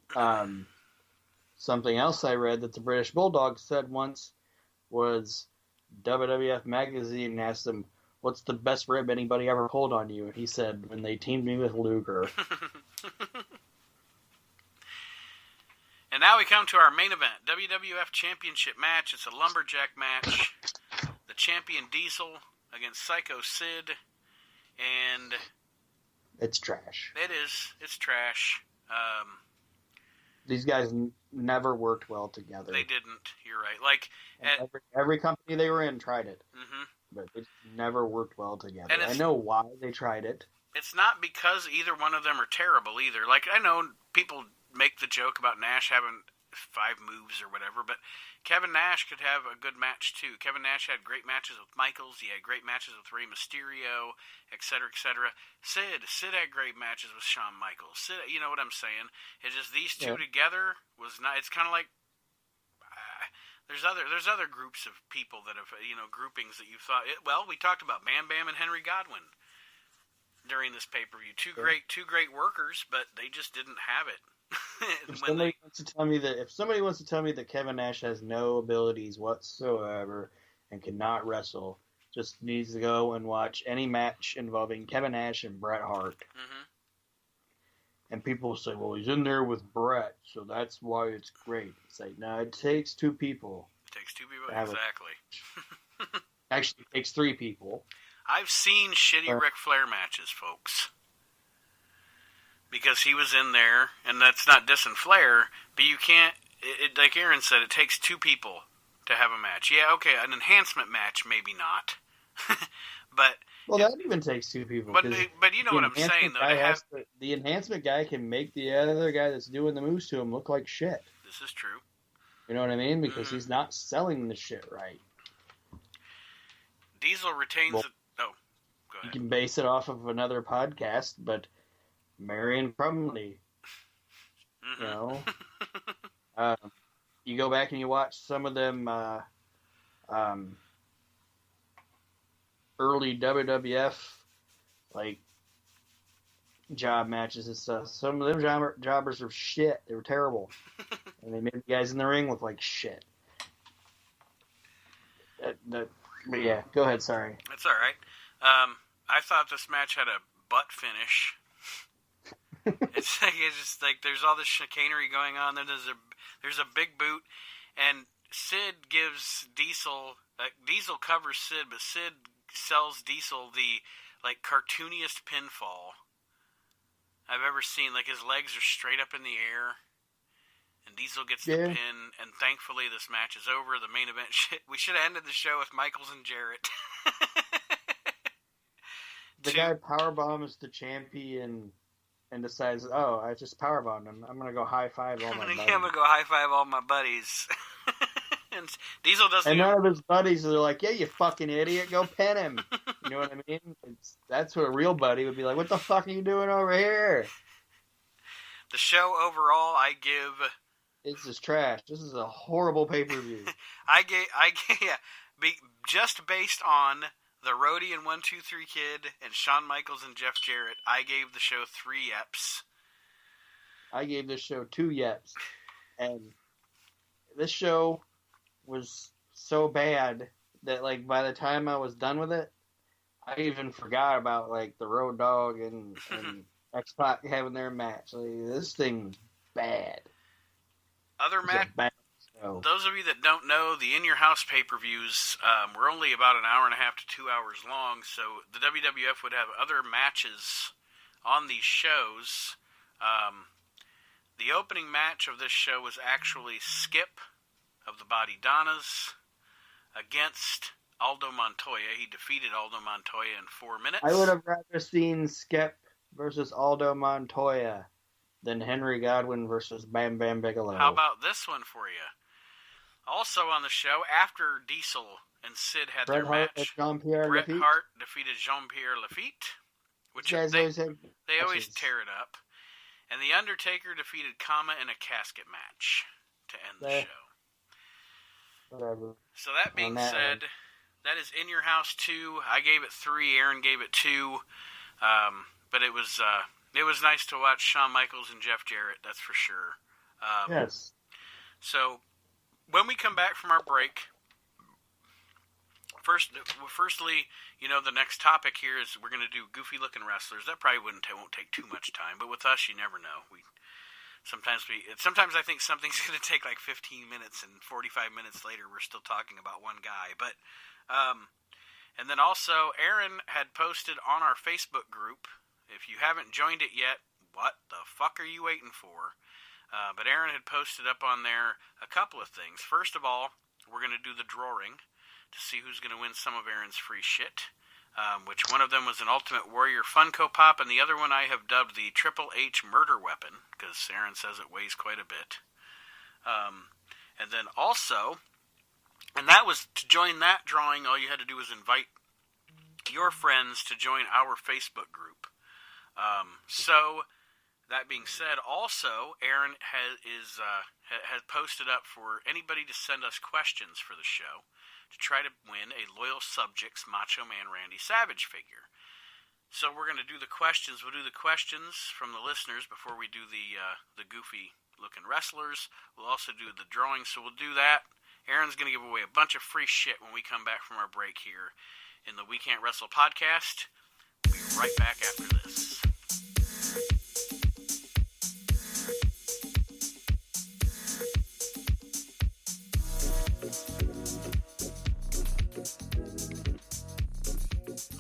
something else I read that the British Bulldog said once was WWF Magazine asked him, "What's the best rib anybody ever pulled on you?" And he said, "When they teamed me with Luger." And now we come to our main event, WWF Championship match. It's a lumberjack match. The champion Diesel against Psycho Sid. And it's trash. It is. It's trash. These guys never worked well together. They didn't. You're right. Like every company they were in tried it. Mm-hmm. But it never worked well together. And I know why they tried it. It's not because either one of them are terrible either. Like, I know people make the joke about Nash having 5 moves or whatever, but Kevin Nash could have a good match too. Kevin Nash had great matches with Michaels. He had great matches with Rey Mysterio, etc., etc. Sid had great matches with Shawn Michaels. Sid, you know what I'm saying? It's just these two together was not. It's kind of like there's other groups of people that have, groupings that you thought. Well, we talked about Bam Bam and Henry Godwin during this pay-per-view. Two great workers, but they just didn't have it. If somebody wants to tell me that Kevin Nash has no abilities whatsoever and cannot wrestle, just needs to go and watch any match involving Kevin Nash and Bret Hart. Mm-hmm. And people will say, "Well, he's in there with Bret, so that's why it's great." It's like, no, it takes 2 people. It takes 2 people, exactly. Actually, it takes 3 people. I've seen shitty Ric Flair matches, folks. Because he was in there, and that's not dissing Flair, but you can't, like Aaron said, it takes 2 people to have a match. Yeah, okay, an enhancement match, maybe not. But... Well, that even takes 2 people. But you know what I'm saying, though. The enhancement guy can make the other guy that's doing the moves to him look like shit. This is true. You know what I mean? Because he's not selling the shit right. Diesel retains... go ahead. You can base it off of another podcast, but Marion Crumley, you go back and you watch some of them early WWF like job matches and stuff. Some of them jobbers are shit. They were terrible, and they made the guys in the ring look like shit. But yeah, go ahead. Sorry. That's all right. I thought this match had a butt finish. It's just like there's all this chicanery going on. There's a big boot, and Sid gives Diesel. Diesel covers Sid, but Sid sells Diesel the cartooniest pinfall I've ever seen. Like, his legs are straight up in the air, and Diesel gets the pin. And thankfully, this match is over. The main event. We should have ended the show with Michaels and Jarrett. The guy powerbombs the champion and decides, "Oh, I just powerbombed him. I'm gonna go high five all my buddies." I'm gonna go high five all my buddies. And Diesel doesn't. And none of his buddies are like, "Yeah, you fucking idiot, go pin him." You know what I mean? That's what a real buddy would be like. "What the fuck are you doing over here?" The show overall, I give. This is trash. This is a horrible pay-per-view. Just based on the Roadie and 1-2-3 Kid and Shawn Michaels and Jeff Jarrett, I gave the show 3 yeps. I gave this show 2 yeps. And this show was so bad that, by the time I was done with it, I even forgot about, the Road Dogg and X-Pac having their match. This thing's bad. Other match. Those of you that don't know, the In Your House pay-per-views were only about an hour and a half to 2 hours long, so the WWF would have other matches on these shows. The opening match of this show was actually Skip of the Body Donnas against Aldo Montoya. He defeated Aldo Montoya in 4 minutes. I would have rather seen Skip versus Aldo Montoya than Henry Godwin versus Bam Bam Bigelow. How about this one for you? Also on the show, after Diesel and Sid had Bret their Hart match, Bret Lafitte? Hart defeated Jean-Pierre Lafitte, which they always tear it up. And The Undertaker defeated Kama in a casket match to end the show. Whatever. So that being said, that is In Your House 2. I gave it 3. Aaron gave it 2. But it was nice to watch Shawn Michaels and Jeff Jarrett, that's for sure. Yes. So when we come back from our break, firstly, the next topic here is we're going to do goofy-looking wrestlers. That probably won't take too much time, but with us, you never know. Sometimes I think something's going to take like 15 minutes, and 45 minutes later, we're still talking about one guy. But, and then also, Aaron had posted on our Facebook group. If you haven't joined it yet, what the fuck are you waiting for? But Aaron had posted up on there a couple of things. First of all, we're going to do the drawing to see who's going to win some of Aaron's free shit. Which one of them was an Ultimate Warrior Funko Pop, and the other one I have dubbed the Triple H Murder Weapon, because Aaron says it weighs quite a bit. And then also, and that was, to join that drawing, all you had to do was invite your friends to join our Facebook group. So, that being said, also, Aaron has posted up for anybody to send us questions for the show to try to win a Loyal Subjects Macho Man Randy Savage figure. So we're going to do the questions. We'll do the questions from the listeners before we do the goofy-looking wrestlers. We'll also do the drawing, so we'll do that. Aaron's going to give away a bunch of free shit when we come back from our break here in the We Can't Wrestle podcast. We'll be right back after this.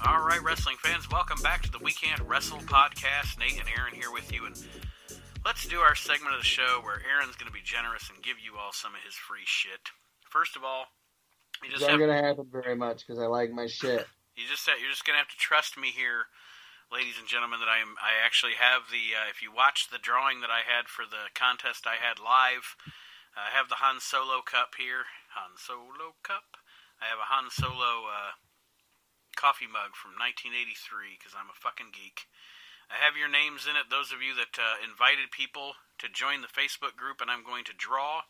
All right, wrestling fans, welcome back to the We Can't Wrestle podcast. Nate and Aaron here with you, and let's do our segment of the show where Aaron's going to be generous and give you all some of his free shit. First of all, it's not going to happen very much because I like my shit. You're just going to have to trust me here, ladies and gentlemen, that I actually have the. If you watch the drawing that I had for the contest I had live, I have the Han Solo cup here. Han Solo cup. I have a Han Solo coffee mug from 1983 because I'm a fucking geek. I have your names in it, those of you that invited people to join the Facebook group, and I'm going to draw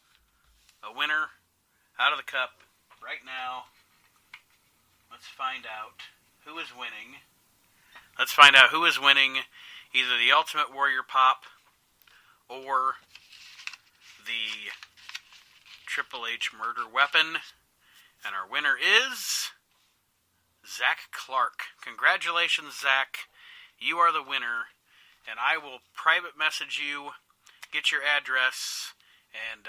a winner out of the cup right now. Let's find out who is winning. Let's find out who is winning either the Ultimate Warrior Pop or the Triple H Murder Weapon. And our winner is Zach Clark. Congratulations, Zach. You are the winner. And I will private message you, get your address, and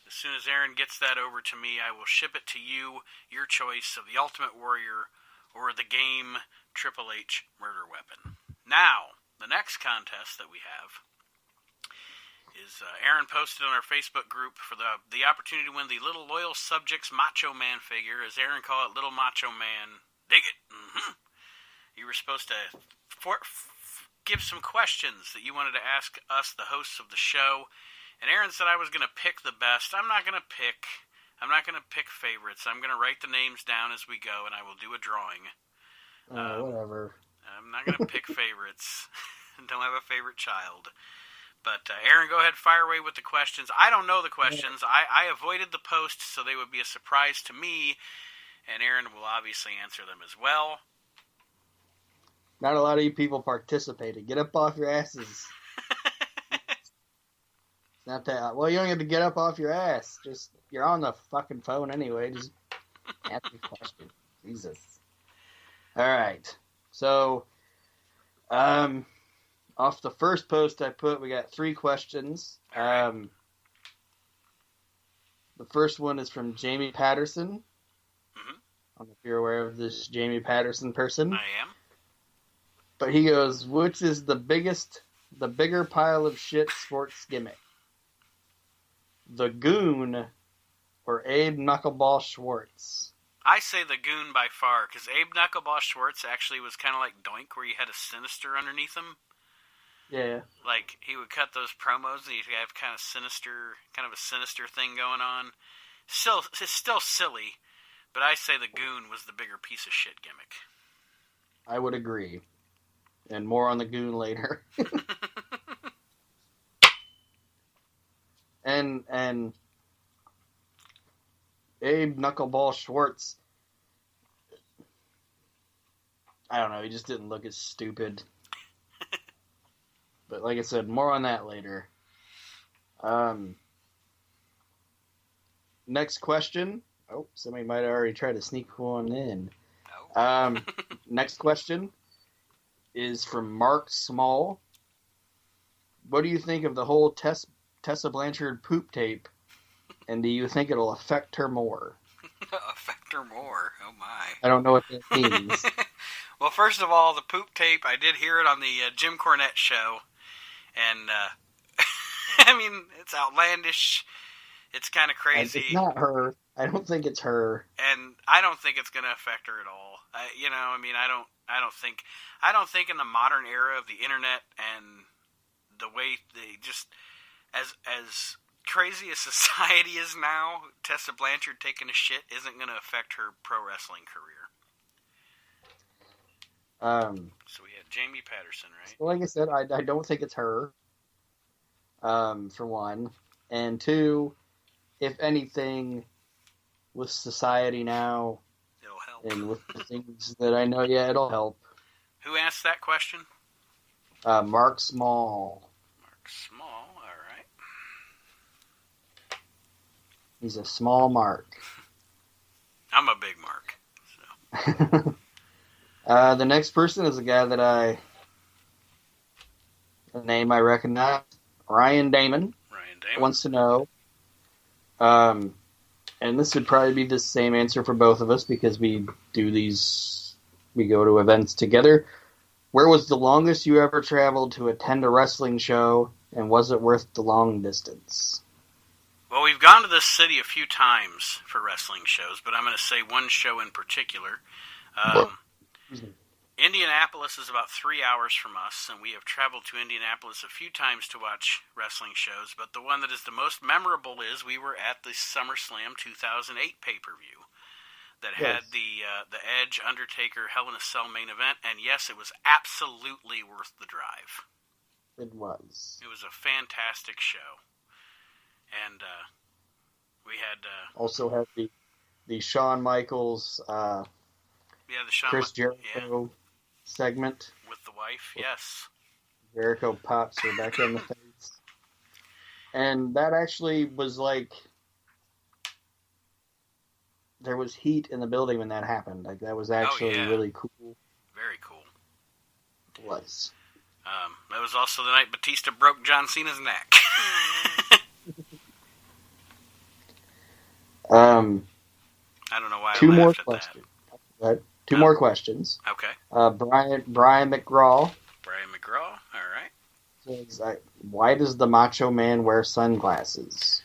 as soon as Aaron gets that over to me, I will ship it to you, your choice of the Ultimate Warrior or the game Triple H Murder Weapon. Now, the next contest that we have is Aaron posted on our Facebook group for the opportunity to win the Little Loyal Subjects Macho Man figure, as Aaron called it, Little Macho Man. Dig it! Mm-hmm. You were supposed to give some questions that you wanted to ask us, the hosts of the show. And Aaron said I was going to pick the best. I'm not going to pick favorites. I'm going to write the names down as we go, and I will do a drawing. Whatever. I'm not going to pick favorites. Don't have a favorite child. But Aaron, go ahead, fire away with the questions. I don't know the questions. I avoided the post so they would be a surprise to me, and Aaron will obviously answer them as well. Not a lot of you people participated. Get up off your asses. Not that. Well, you don't have to get up off your ass. Just you're on the fucking phone anyway. Just answer the question. Jesus. All right. So, off the first post I put, we got 3 questions. The first one is from Jamie Patterson. I don't know if you're aware of this Jamie Patterson person. I am. But he goes, which is the bigger pile of shit sports gimmick? the Goon or Abe Knuckleball Schwartz? I say the Goon by far, because Abe Knuckleball Schwartz actually was kind of like Doink, where you had a Sinister underneath him. Yeah. Like, he would cut those promos, and he'd have kind of a sinister thing going on. It's still silly, but I say the Goon was the bigger piece of shit gimmick. I would agree. And more on the Goon later. and Abe Knuckleball Schwartz, I don't know, he just didn't look as stupid. But like I said, more on that later. Next question. Oh, somebody might have already tried to sneak one in. No. Next question is from Mark Small. What do you think of the whole Tessa Blanchard poop tape? And do you think it'll affect her more? Affect her more? Oh my. I don't know what that means. Well, first of all, the poop tape, I did hear it on the Jim Cornette show. And, I mean, it's outlandish. It's kind of crazy. It's not her. I don't think it's her. And I don't think it's going to affect her at all. I don't think in the modern era of the internet and the way they just, as crazy as society is now, Tessa Blanchard taking a shit isn't going to affect her pro wrestling career. So we had Jamie Patterson, right? So like I said, I don't think it's her, for one. And two, if anything, with society now, It'll help. and with the things that I know, yeah, it'll help. Who asked that question? Mark Small. Mark Small, alright. He's a small Mark. I'm a big Mark. So. The next person is a guy that a name I recognize, Ryan Damon. Ryan Damon wants to know, and this would probably be the same answer for both of us because we go to events together. Where was the longest you ever traveled to attend a wrestling show, and was it worth the long distance? Well, we've gone to this city a few times for wrestling shows, but I'm going to say one show in particular. Indianapolis is about 3 hours from us, and we have traveled to Indianapolis a few times to watch wrestling shows, but the one that is the most memorable is we were at the SummerSlam 2008 pay-per-view that had the Edge, Undertaker, Hell in a Cell main event, and yes, it was absolutely worth the drive. It was. It was a fantastic show. And we had... also had the Shawn Michaels... the Shawn Chris Jericho segment. With the wife, yes. Jericho pops Rebecca in the face. And that actually was like... There was heat in the building when that happened. Like, that was actually really cool. Very cool. It was. That was also the night Batista broke John Cena's neck. I don't know why two I more laughed at questions. that. Two more questions. Okay. Brian McGraw. Brian McGraw, all right. Says, why does the Macho Man wear sunglasses?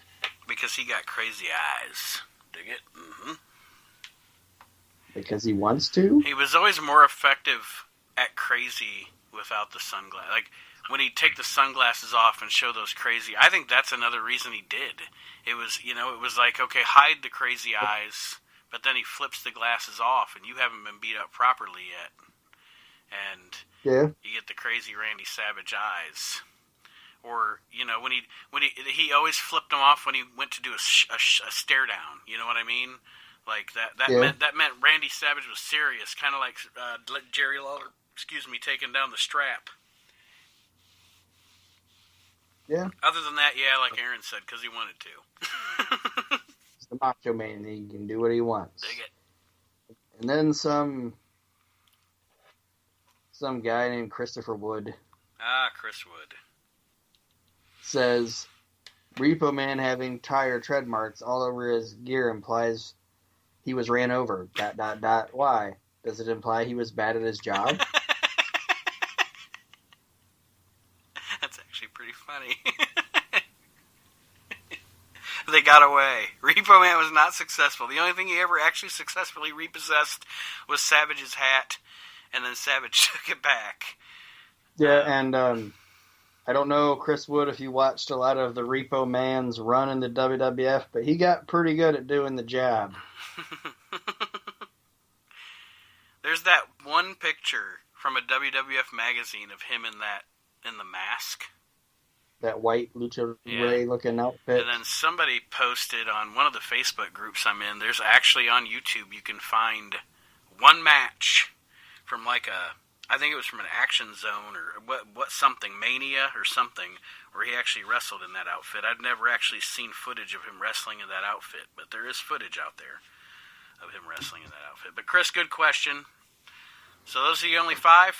Because he got crazy eyes. Dig it? Mm-hmm. Because he wants to? He was always more effective at crazy without the sunglasses. Like, when he'd take the sunglasses off and show those crazy... I think that's another reason he did. It was, it was like, okay, hide the crazy eyes, but then he flips the glasses off, and you haven't been beat up properly yet. And you get the crazy Randy Savage eyes. Or, when he always flipped them off when he went to do a stare down. You know what I mean? Like, that meant Randy Savage was serious, kind of like Jerry Lawler, taking down the strap. Yeah. Other than that, like Aaron said, because he wanted to. He's the Macho Man. He can do what he wants. Dig it. And then some guy named Christopher Wood. Chris Wood. Says, Repo Man having tire tread marks all over his gear implies he was ran over. ... Why? Does it imply he was bad at his job? That's actually pretty funny. got away. Repo Man was not successful. The only thing he ever actually successfully repossessed was Savage's hat, and then Savage took it back. Yeah, and I don't know, Chris Wood, if you watched a lot of the Repo Man's run in the WWF, but he got pretty good at doing the job. There's that one picture from a WWF magazine of him in the mask. That white Lucha Ray looking outfit. And then somebody posted on one of the Facebook groups I'm in, there's actually on YouTube, you can find one match from I think it was from an Action Zone or what something, Mania or something, where he actually wrestled in that outfit. I'd never actually seen footage of him wrestling in that outfit, but there is footage out there of him wrestling in that outfit. But Chris, good question. So those are the only 5?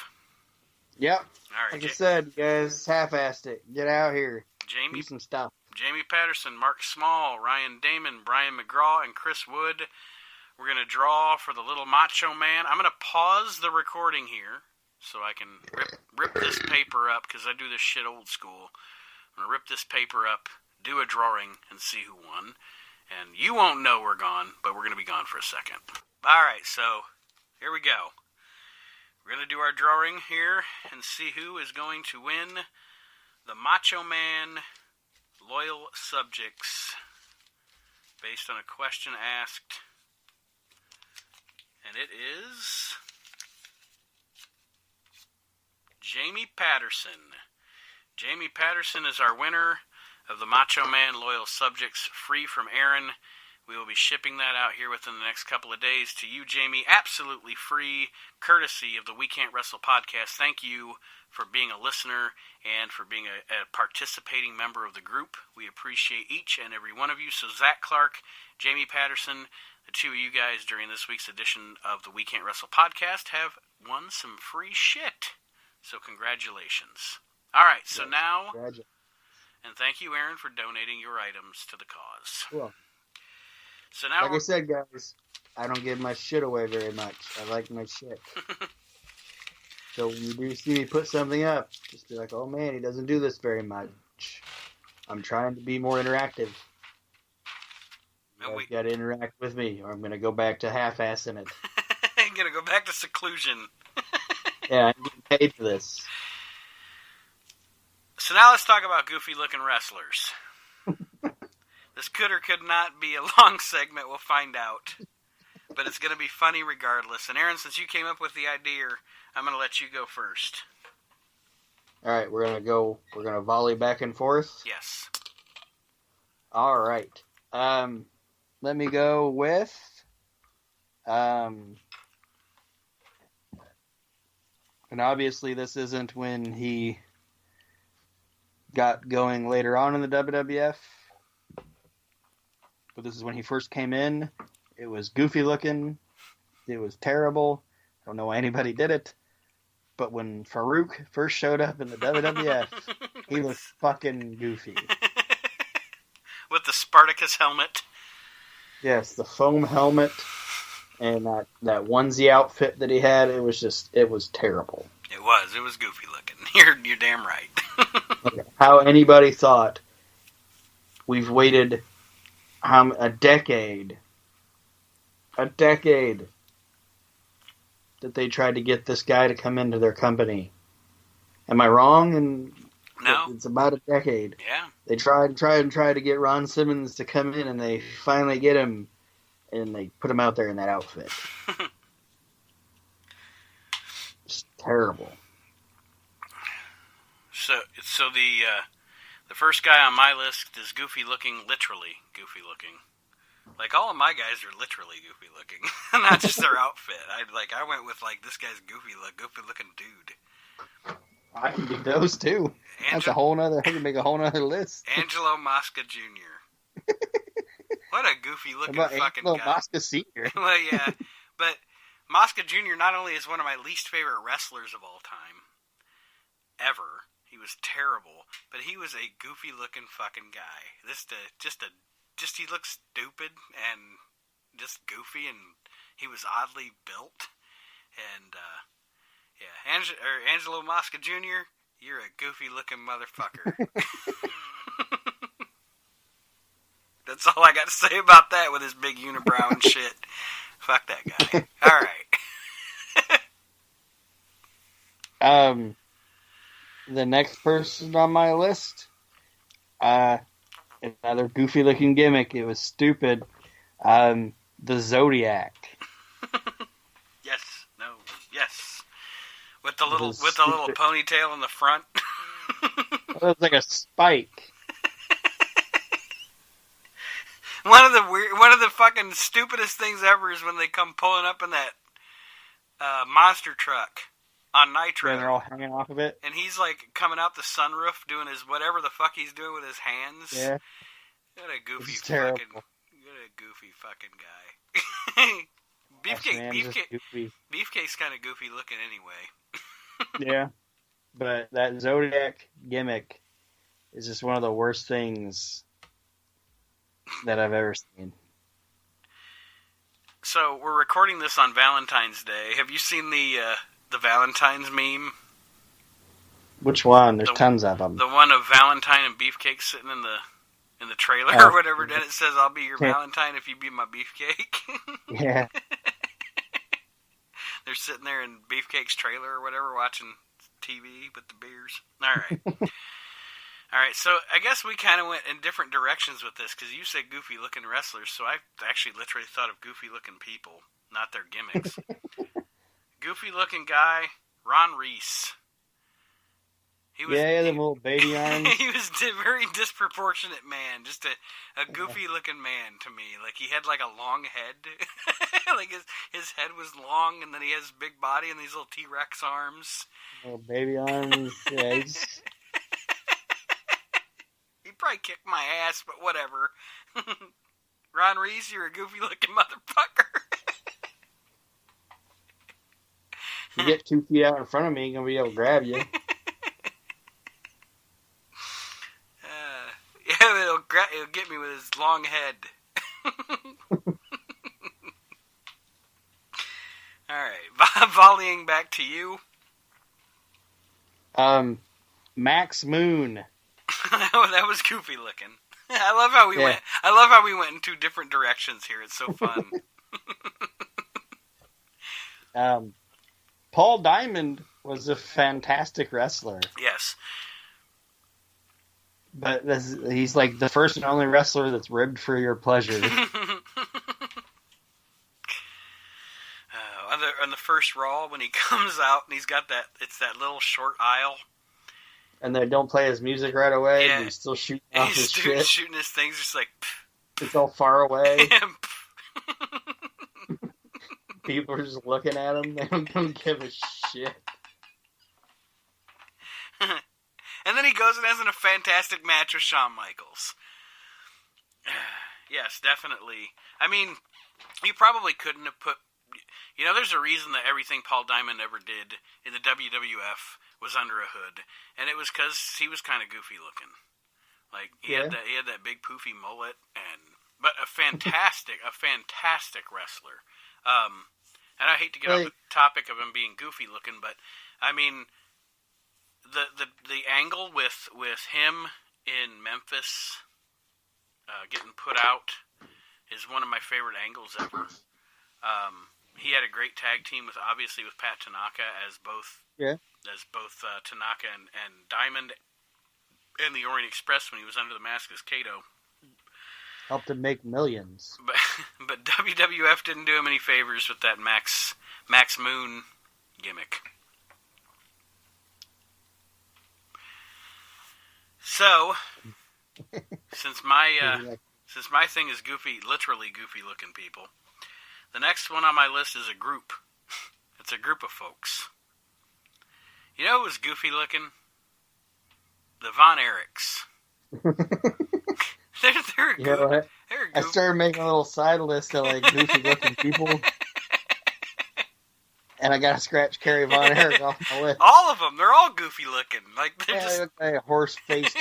Yep. All right. Like I said, you guys half-assed it. Get out here. Jamie, do some stuff. Jamie Patterson, Mark Small, Ryan Damon, Brian McGraw, and Chris Wood. We're going to draw for the Little Macho Man. I'm going to pause the recording here so I can rip this paper up because I do this shit old school. I'm going to rip this paper up, do a drawing, and see who won. And you won't know we're gone, but we're going to be gone for a second. All right, so here we go. We're going to do our drawing here and see who is going to win the Macho Man Loyal Subjects based on a question asked. And it is Jamie Patterson. Jamie Patterson is our winner of the Macho Man Loyal Subjects free from Aaron. We will be shipping that out here within the next couple of days to you, Jamie, absolutely free, courtesy of the We Can't Wrestle podcast. Thank you for being a listener and for being a participating member of the group. We appreciate each and every one of you. So Zach Clark, Jamie Patterson, the two of you guys during this week's edition of the We Can't Wrestle podcast have won some free shit. So congratulations. All right, so now, and thank you, Aaron, for donating your items to the cause. Cool. So now, like I said, guys, I don't give my shit away very much. I like my shit. So when you do see me put something up, just be like, oh man, he doesn't do this very much. I'm trying to be more interactive. You got to interact with me, or I'm going to go back to half-assing it. I'm going to go back to seclusion. Yeah, I'm getting paid for this. So now let's talk about goofy-looking wrestlers. This could or could not be a long segment, we'll find out. But it's going to be funny regardless. And Aaron, since you came up with the idea, I'm going to let you go first. All right, we're going to volley back and forth? Yes. All right. Let me go with, and obviously this isn't when he got going later on in the WWF. But this is when he first came in. It was goofy looking. It was terrible. I don't know why anybody did it. But when Farouk first showed up in the WWF, he was fucking goofy. With the Spartacus helmet. Yes, the foam helmet and that onesie outfit that he had. It was terrible. It was goofy looking. You're damn right. Okay. How anybody thought we've waited a decade that they tried to get this guy to come into their company. Am I wrong? And no, it's about a decade. Yeah, they tried to get Ron Simmons to come in, and they finally get him, and they put him out there in that outfit. It's terrible. So the first guy on my list is goofy looking, literally goofy looking. Like, all of my guys are literally goofy looking, not just their outfit. I went with this guy's goofy looking dude. I can do those too. That's a whole nother. I can make a whole nother list. Angelo Mosca Jr. What a goofy looking fucking Angelo guy. Mosca Sr. Well, yeah, but Mosca Jr. not only is one of my least favorite wrestlers of all time, ever. He was terrible, but he was a goofy looking fucking guy. He looks stupid and just goofy, and he was oddly built. And Angelo Mosca Jr., you're a goofy looking motherfucker. That's all I got to say about that with his big unibrow and shit. Fuck that guy. All right. The next person on my list, another goofy-looking gimmick. It was stupid. The Zodiac. Yes. No. Yes. With the little ponytail in the front. It was like a spike. One of the fucking stupidest things ever is when they come pulling up in that monster truck on Nitro. Yeah, they're all hanging off of it. And he's like coming out the sunroof doing his whatever the fuck he's doing with his hands. Yeah. What a goofy fucking guy. Beefcake's kind of goofy looking anyway. Yeah. But that Zodiac gimmick is just one of the worst things that I've ever seen. So we're recording this on Valentine's Day. Have you seen the Valentine's meme? Which one? There's tons of them. The one of Valentine and Beefcake sitting in the trailer or whatever. Then it says, "I'll be your Valentine if you be my Beefcake." Yeah. They're sitting there in Beefcake's trailer or whatever, watching TV with the beers. All right. All right, so I guess we kind of went in different directions with this, because you said goofy-looking wrestlers, so I actually literally thought of goofy-looking people, not their gimmicks. Goofy-looking guy, Ron Reese. He had the little baby arms. He was a very disproportionate man, just a goofy-looking man to me. Like, he had like a long head. Like, his head was long, and then he has a big body and these little T-Rex arms. Little baby arms, yeah. He'd probably kick my ass, but whatever. Ron Reese, you're a goofy-looking motherfucker. You get 2 feet out in front of me, he's going to be able to grab you. Yeah, it'll get me with his long head. Alright, volleying back to you. Max Moon. That was goofy looking. I love how we went. I love how we went in 2 different directions here. It's so fun. Paul Diamond was a fantastic wrestler. Yes. But he's like the first and only wrestler that's ribbed for your pleasure. On the first Raw, when he comes out and he's got that little short aisle. And they don't play his music right away. Yeah. He's still shooting off his shit. He's shooting his things just like... It's all far away. People are just looking at him. They don't give a shit. And then he goes and has a fantastic match with Shawn Michaels. Yes, definitely. I mean, you probably couldn't have put... You know, there's a reason that everything Paul Diamond ever did in the WWF was under a hood, and it was because he was kind of goofy looking. Like he had that big poofy mullet, but a fantastic wrestler. And I hate to get off the topic of him being goofy looking, but I mean, the angle with him in Memphis getting put out is one of my favorite angles ever. He had a great tag team with Pat Tanaka as both Tanaka and Diamond and the Orient Express when he was under the mask as Kato. Helped him make millions. But WWF didn't do him any favors with that Max Moon gimmick. So, since my thing is literally goofy looking people, the next one on my list is a group. It's a group of folks. You know who was goofy looking? The Von Erichs. They're goofy. You know what? I started making a little side list of like goofy looking people. And I got to scratch Kerry Von Erich off my list. All of them. They're all goofy looking. Like they're just... they look like a horse-faced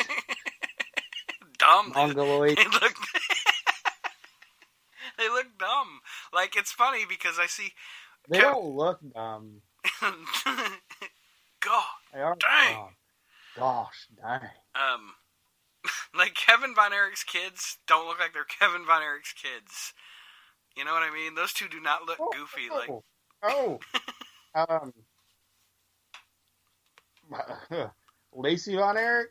dumb. Mongoloid. They look dumb. Like, it's funny because I see... They don't look dumb. God, they are dang. Dumb. Gosh, dang. Like, Kevin Von Erich's kids don't look like they're Kevin Von Erich's kids. You know what I mean? Those two do not look goofy. Like, Lacey Von Erich?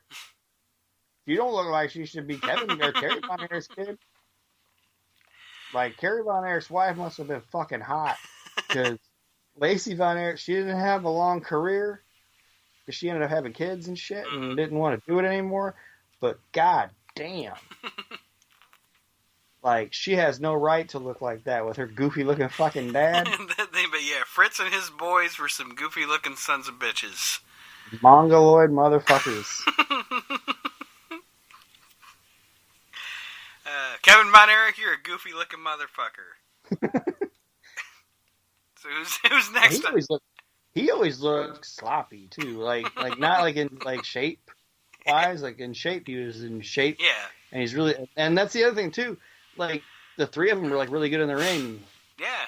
You don't look like she should be Kevin or Carrie Von Erich's kid. Like, Carrie Von Erich's wife must have been fucking hot. Because Lacey Von Erich, she didn't have a long career. Because she ended up having kids and shit and didn't want to do it anymore. But god damn. Like, she has no right to look like that with her goofy looking fucking dad. But yeah, Fritz and his boys were some goofy looking sons of bitches. Mongoloid motherfuckers. Kevin Von Erich, you're a goofy looking motherfucker. So who's next? He always looked sloppy too. Like not like in like shape wise. Like in shape, he was in shape. Yeah. And he's really, and that's the other thing too. Like the three of them were like really good in the ring. Yeah.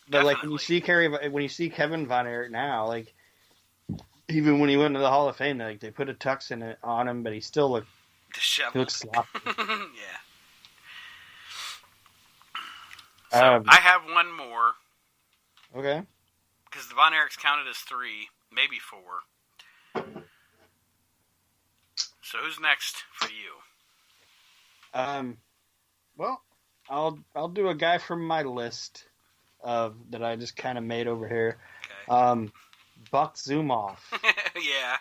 But like when you see Kevin Von Erich now, like even when he went to the Hall of Fame, like they put a tux in it on him, but he still looked disheveled. He looks sloppy. Yeah. So I have one more. Okay. Because the Von Erichs counted as 3, maybe 4. So who's next for you? Well, I'll do a guy from my list that I just kind of made over here. Okay. Buck Zumhofe. Yeah.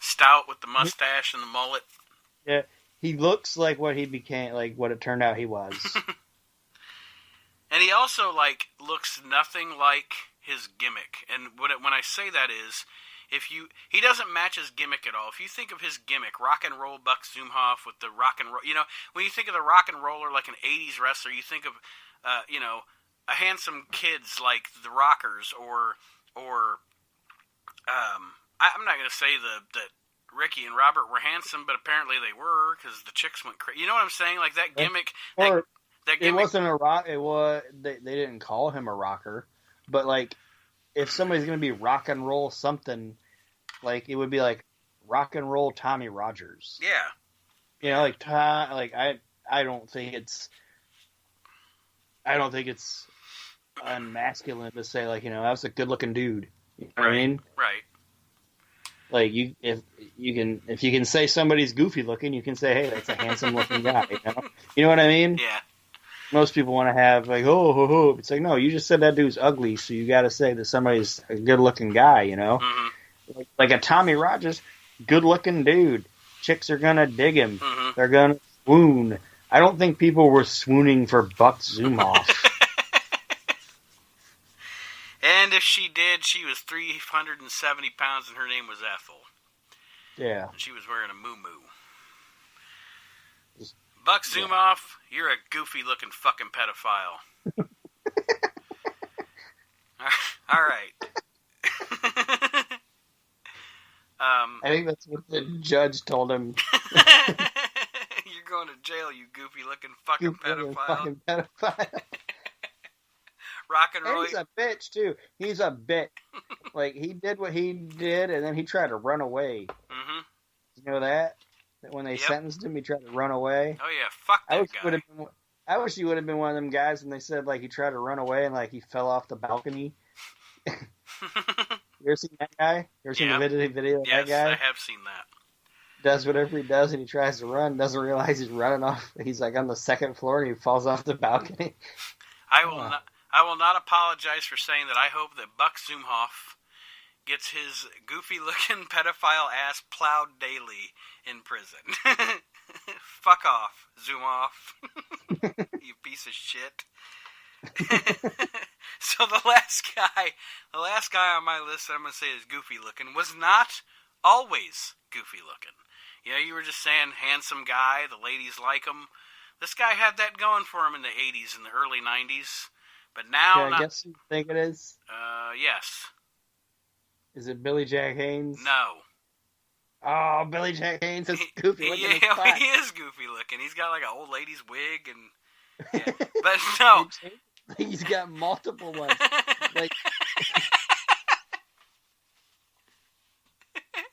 Stout with the mustache and the mullet. Yeah, he looks like what he became, like what it turned out he was. And he also looks nothing like his gimmick. And when I say that is, he doesn't match his gimmick at all. If you think of his gimmick, rock and roll Buck Zumhofe with the rock and roll, when you think of the rock and roller like an '80s wrestler, you think of, a handsome kids like the Rockers or I'm not going to say that Ricky and Robert were handsome, but apparently they were because the chicks went crazy. You know what I'm saying? Like that gimmick. That it gimmick. Wasn't a rock. It was they didn't call him a rocker, but like if somebody's going to be rock and roll something, like it would be like rock and roll Tommy Rogers. Yeah. I don't think it's unmasculine to say that was a good looking dude. You know what I mean? Right. Like if you can say somebody's goofy looking, you can say, hey, that's a handsome looking guy. You know what I mean? Yeah. Most people want to have It's like, no, you just said that dude's ugly, so you got to say that somebody's a good looking guy. Mm-hmm. Like a Tommy Rogers, good looking dude. Chicks are gonna dig him. Mm-hmm. They're gonna swoon. I don't think people were swooning for Buck Zumhofe. And if she did, she was 370 pounds, and her name was Ethel. Yeah. And she was wearing a muumuu. Buck Zumhofe, you're a goofy-looking fucking pedophile. All right. I think that's what the judge told him. You're going to jail, you goofy-looking fucking pedophile. Rock and roll. And he's a bitch too. He's a bitch. Like he did what he did, and then he tried to run away. Mm-hmm. You know that when they sentenced him, he tried to run away. Oh yeah, fuck that guy. I wish he would have been one of them guys when they said he tried to run away and he fell off the balcony. You ever seen that guy? You ever seen the video of that guy? Yes, I have seen that. Does whatever he does, and he tries to run, doesn't realize he's running off. He's on the second floor, and he falls off the balcony. I will not apologize for saying that I hope that Buck Zumhofe gets his goofy-looking pedophile ass plowed daily in prison. Fuck off, Zumhofe. You piece of shit. So the last guy on my list that I'm going to say is goofy-looking was not always goofy-looking. You were just saying handsome guy, the ladies like him. This guy had that going for him in the 80s and the early 90s. But now, I guess you think it is? Yes. Is it Billy Jack Haynes? No. Oh, Billy Jack Haynes is goofy looking. Yeah, he is goofy looking. He's got an old lady's wig and. Yeah. But no. He's got multiple ones.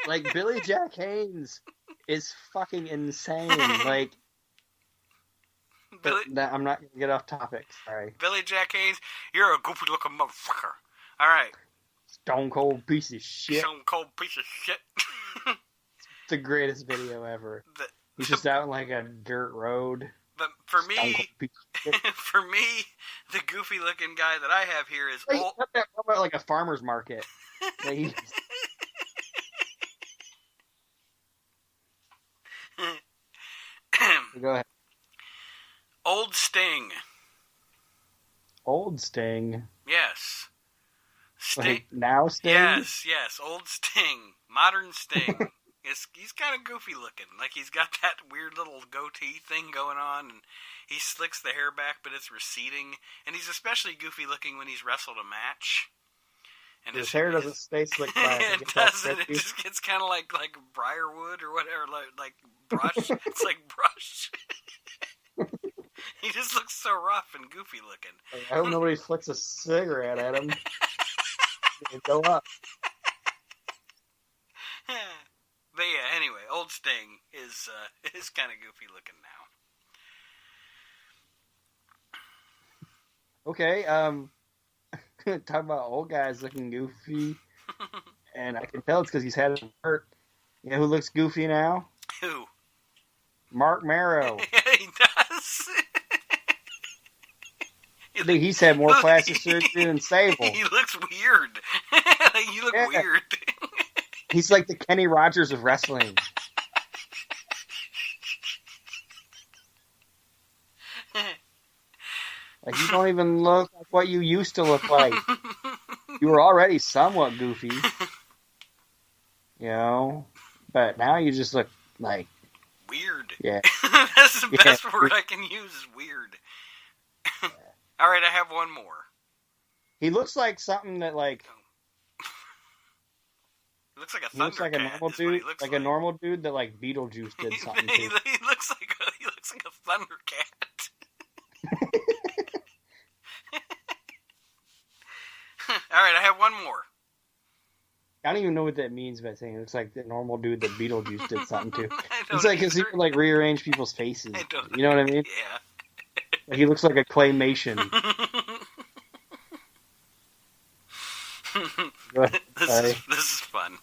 Like, Billy Jack Haynes is fucking insane. Like, Billy, I'm not going to get off topic. Sorry. Billy Jack Haynes, you're a goofy looking motherfucker. All right. Stone cold piece of shit. Stone cold piece of shit. It's the greatest video ever. He's just out on like a dirt road. But for Stone me, cold piece of shit. for me, the goofy looking guy that I have here is Like, old. how about like a farmer's market? Like, go ahead. Old Sting. Old Sting. Yes. Sting. Like now Sting? Yes. Old Sting. Modern Sting. He's kind of goofy looking. Like, he's got that weird little goatee thing going on, and he slicks the hair back, but it's receding. And he's especially goofy looking when he's wrestled a match. And his hair doesn't stay slick back. It doesn't. It just gets kind of like briarwood or whatever, like brush. It's like brush. He just looks so rough and goofy looking. I hope nobody flicks a cigarette at him. It'd go up. But yeah, anyway, Old Sting is kind of goofy looking now. Okay, talk about old guys looking goofy, and I can tell it's because he's had a hurt. You know who looks goofy now? Who? Mark Marrow. Yeah, he does. Dude, he's had more plastic surgery than Sable. He looks weird. You look weird. He's like the Kenny Rogers of wrestling. Like, you don't even look like what you used to look like. You were already somewhat goofy. You know? But now you just look like... Weird. Yeah. That's the best word I can use is weird. Yeah. All right, I have one more. He looks like something that, like... He looks like a Thundercat. He looks like a normal dude, like a normal dude that, like, Beetlejuice did something to. He looks like a Thundercat. All right, I have one more. I don't even know what that means by saying it looks like the normal dude that Beetlejuice did something to. It's like because he would like rearrange people's faces. You know what I mean? Yeah. Like he looks like a claymation. This is fun.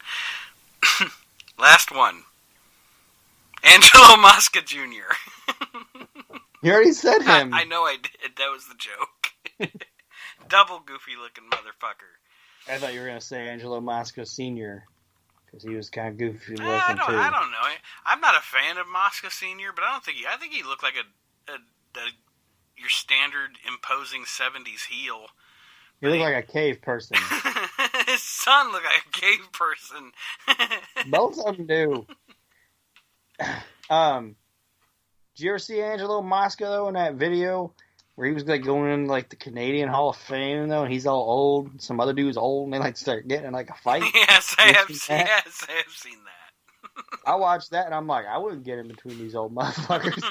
Last one. Angelo Mosca Jr. You already said him. I know I did. That was the joke. Double goofy looking motherfucker. I thought you were going to say Angelo Mosca Sr. because he was kind of goofy looking too. I don't know. I'm not a fan of Mosca Sr., but I think he looked like a your standard imposing 70s heel. He looked like a cave person. His son looked like a cave person. Both of them do. Did you ever see Angelo Mosca though in that video where he was like going in like the Canadian Hall of Fame though, and he's all old, some other dude's old, and they like start getting in like a fight? Yes, I have seen that. I watched that and I'm like, I wouldn't get in between these old motherfuckers.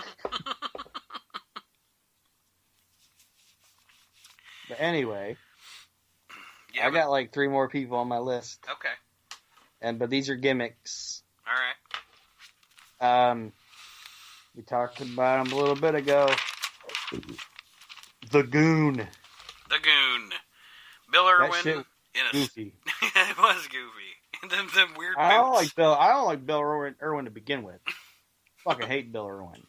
But anyway, yeah, I got like 3 more people on my list. Okay. But these are gimmicks. All right. We talked about them a little bit ago. The Goon. The Goon. Bill Irwin. That shit goofy. It was goofy. Them weird. I don't like Bill Irwin to begin with. Fucking hate Bill Irwin.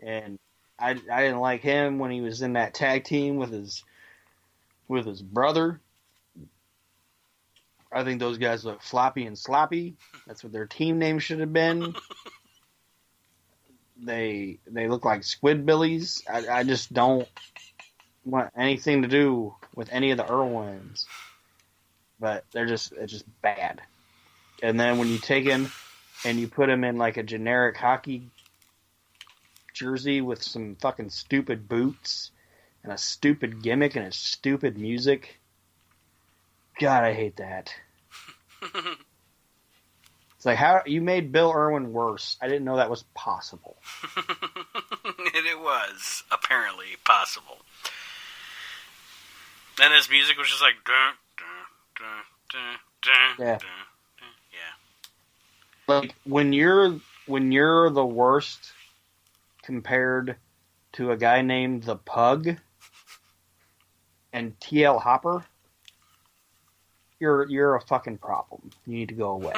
And I didn't like him when he was in that tag team with his brother. I think those guys look floppy and sloppy. That's what their team name should have been. They look like Squidbillies. I just don't want anything to do with any of the Irwins. But it's just bad. And then when you take him and you put him in like a generic hockey jersey with some fucking stupid boots and a stupid gimmick and a stupid music, God, I hate that. It's like, how you made Bill Irwin worse. I didn't know that was possible. It was apparently possible. And his music was just like dun, dun, dun, dun, dun, yeah. Dun, dun. Yeah. Like when you're the worst compared to a guy named the Pug and TL Hopper, you're a fucking problem. You need to go away.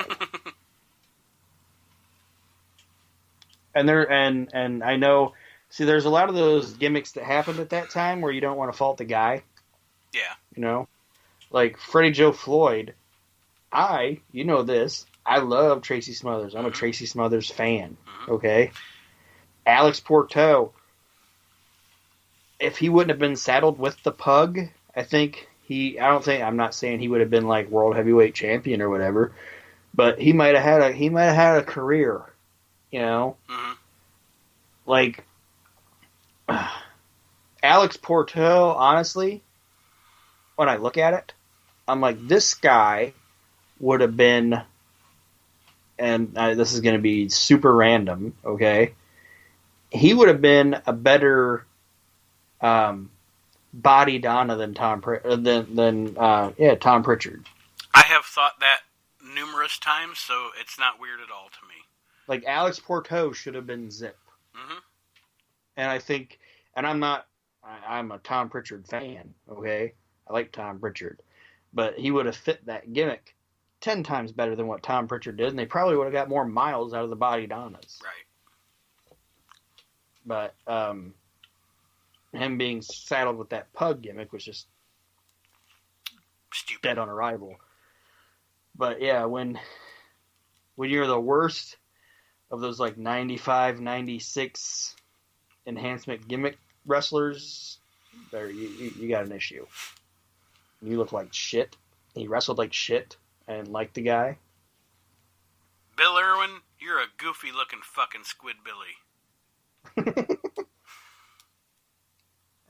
And I know. See, there's a lot of those gimmicks that happened at that time where you don't want to fault the guy. Yeah. You know, like Freddie Joe Floyd. You know this. I love Tracy Smothers. I'm a Tracy Smothers fan. Okay. Alex Porto. If he wouldn't have been saddled with the Pug, I'm not saying he would have been like world heavyweight champion or whatever, but he might have had a career, you know? Mm-hmm. Like Alex Porto, honestly, when I look at it, I'm like, this guy would have been, and this is going to be super random, okay? He would have been a better body Donna than Tom Pritchard. I have thought that numerous times, so it's not weird at all to me. Like Alex Porto should have been Zip. Mm-hmm. And I think, and I'm a Tom Pritchard fan, okay? I like Tom Pritchard. But he would have fit that gimmick 10 times better than what Tom Pritchard did, and they probably would have got more miles out of the body Donnas. Right. But him being saddled with that Pug gimmick was just stupid, dead on arrival. But yeah, when you're the worst of those like 95, 96 enhancement gimmick wrestlers, you got an issue. You look like shit. He wrestled like shit. I didn't like the guy. Bill Irwin, you're a goofy looking fucking Squidbilly.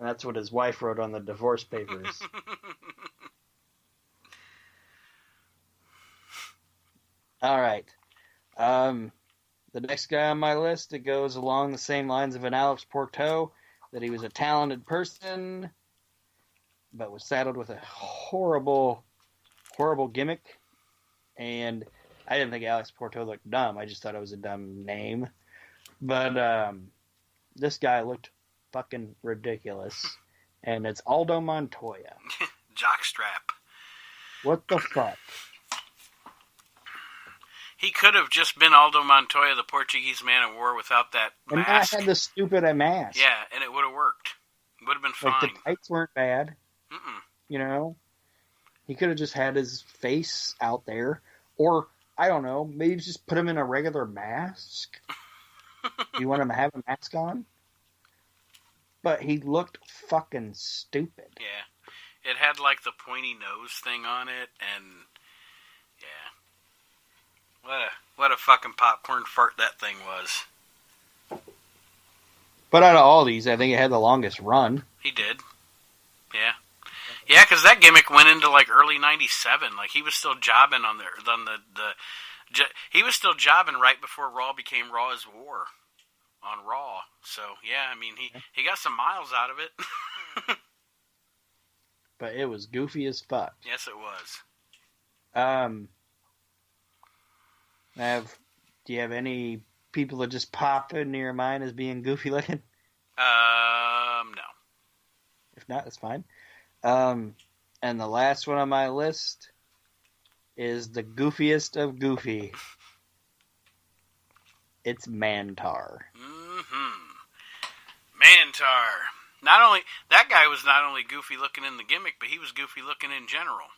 And that's what his wife wrote on the divorce papers. All right. The next guy on my list, it goes along the same lines of an Alex Porto, that he was a talented person, but was saddled with a horrible, horrible gimmick. And I didn't think Alex Porto looked dumb. I just thought it was a dumb name. But this guy looked fucking ridiculous. And it's Aldo Montoya. Jockstrap. What the fuck? He could have just been Aldo Montoya, the Portuguese man of war, without that and mask. And not had the stupid mask. Yeah, and it would have worked. It would have been fine. Like, the tights weren't bad. Mm-mm. You know? He could have just had his face out there. Or, I don't know, maybe just put him in a regular mask. You want him to have a mask on? But he looked fucking stupid. Yeah. It had, like, the pointy nose thing on it, and... yeah. What a fucking popcorn fart that thing was. But out of all these, I think it had the longest run. He did. Yeah. Yeah, because that gimmick went into, like, early 97. Like, he was still jobbing on he was still jobbing right before Raw became Raw is War on Raw. So, yeah, I mean, he got some miles out of it. But it was goofy as fuck. Yes, it was. Do you have any people that just pop into your mind as being goofy looking? No. If not, that's fine. And the last one on my list is the goofiest of goofy. It's Mantar. Mm-hmm. Mantar. That guy was not only goofy looking in the gimmick, but he was goofy looking in general.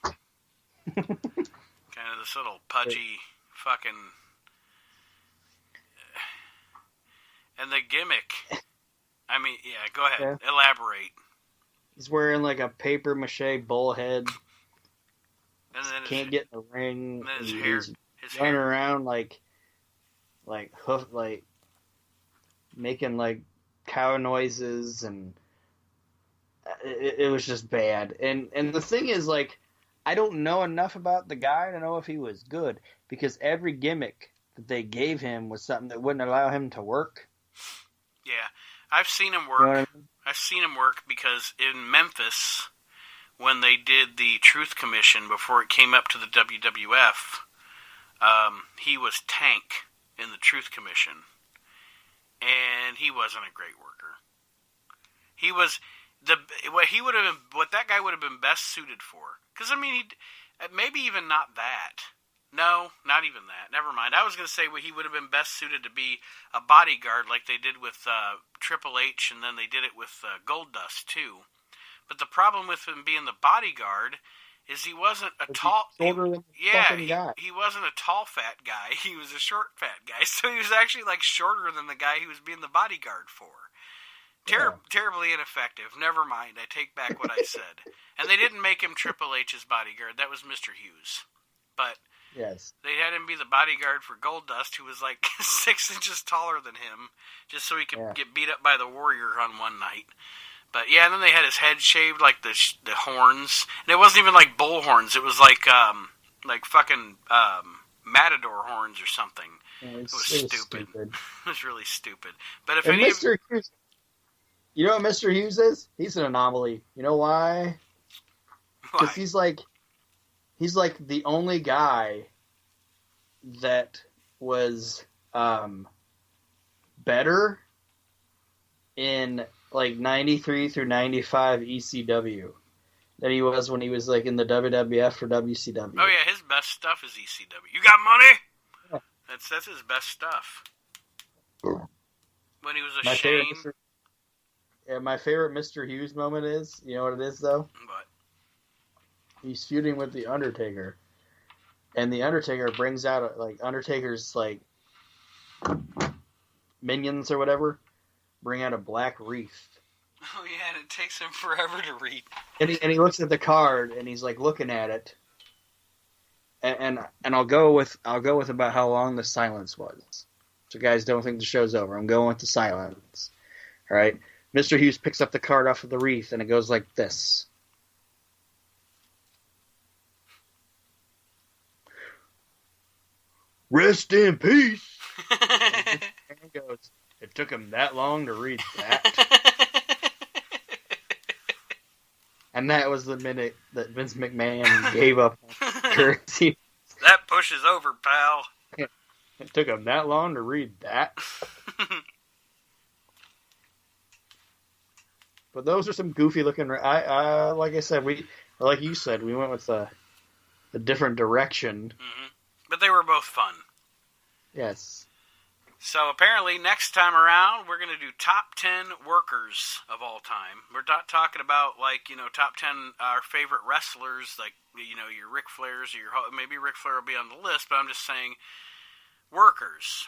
Kind of this little pudgy fucking... And the gimmick. I mean, yeah, go ahead. Yeah. Elaborate. He's wearing like a paper mache bullhead. And then can't get in the ring. And then he's running around like making like cow noises, and it was just bad. And the thing is, like, I don't know enough about the guy to know if he was good, because every gimmick that they gave him was something that wouldn't allow him to work. Yeah, I've seen him work. You know what I mean? I've seen him work because in Memphis, when they did the Truth Commission before it came up to the WWF, he was Tank in the Truth Commission, and he wasn't a great worker. He was what that guy would have been best suited for. Because I mean, maybe even not that. No, not even that. Never mind. I was going to say he would have been best suited to be a bodyguard like they did with Triple H, and then they did it with Goldust too. But the problem with him being the bodyguard is he wasn't a tall. He wasn't a tall fat guy. He was a short fat guy. So he was actually like shorter than the guy he was being the bodyguard for. Terribly ineffective. Never mind. I take back what I said. And they didn't make him Triple H's bodyguard. That was Mr. Hughes. But yes, they had him be the bodyguard for Goldust, who was like 6 inches taller than him, just so he could get beat up by the Warrior on one night. But yeah, and then they had his head shaved, like the horns, and it wasn't even like bull horns. It was like fucking matador horns or something. Yeah, it was stupid. It was really stupid. But if Mr. Hughes, you know what Mr. Hughes is? He's an anomaly. You know why? Because he's like the only guy that was better in like 93 through 95 ECW than he was when he was like in the WWF or WCW. Oh yeah, his best stuff is ECW. You got money? Yeah. That's his best stuff. When he was Shane. My favorite Mr. Hughes moment is, you know what it is though? What? He's feuding with the Undertaker, and the Undertaker brings out Undertaker's like minions or whatever. Bring out a black wreath. Oh yeah, and it takes him forever to read. And he looks at the card and he's like looking at it. And I'll go with about how long the silence was. So guys, don't think the show's over. I'm going with the silence. All right. Mr. Hughes picks up the card off of the wreath and it goes like this. Rest in peace. And goes, it took him that long to read that. And that was the minute that Vince McMahon gave up currency. That push is over, pal. It took him that long to read that. But those are some goofy looking. Like I said, like you said, we went with a different direction. Mm-hmm. But they were both fun. Yes. So apparently next time around, we're going to do top 10 workers of all time. We're not talking about, top 10 our favorite wrestlers, like, your Ric Flairs, or maybe Ric Flair will be on the list, but I'm just saying workers.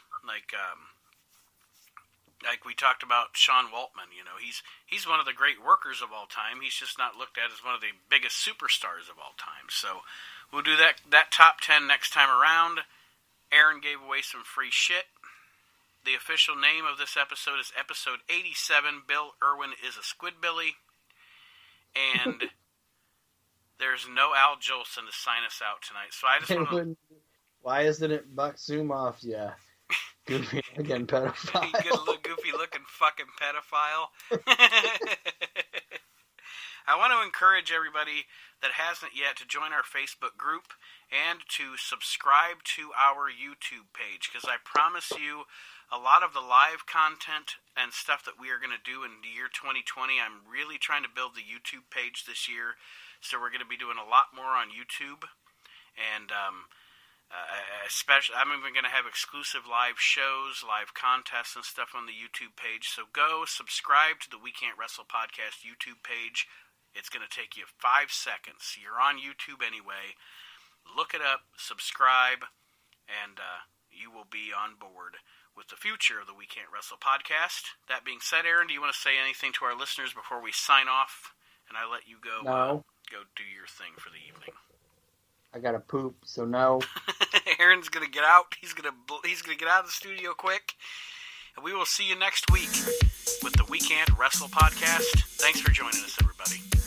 Like we talked about Sean Waltman, he's one of the great workers of all time. He's just not looked at as one of the biggest superstars of all time. So we'll do that top 10 next time around. Aaron gave away some free shit. The official name of this episode is episode 87, Bill Irwin is a Squidbilly. And there's no Al Jolson to sign us out tonight. So I just want to... Why isn't it Buck Sumoff, yeah? Goofy looking pedophile. Goofy looking fucking pedophile. I want to encourage everybody that hasn't yet to join our Facebook group and to subscribe to our YouTube page, because I promise you a lot of the live content and stuff that we are going to do in the year 2020, I'm really trying to build the YouTube page this year, so we're going to be doing a lot more on YouTube, and especially I'm even going to have exclusive live shows, live contests and stuff on the YouTube page. So go subscribe to the We Can't Wrestle Podcast YouTube page. It's going to take you 5 seconds. You're on YouTube anyway. Look it up, subscribe, and you will be on board with the future of the We Can't Wrestle Podcast. That being said, Aaron, do you want to say anything to our listeners before we sign off? And I let you go. No. Go do your thing for the evening. I gotta poop, so no. Aaron's gonna get out. He's gonna get out of the studio quick. And we will see you next week with the We Can't Wrestle Podcast. Thanks for joining us, everybody.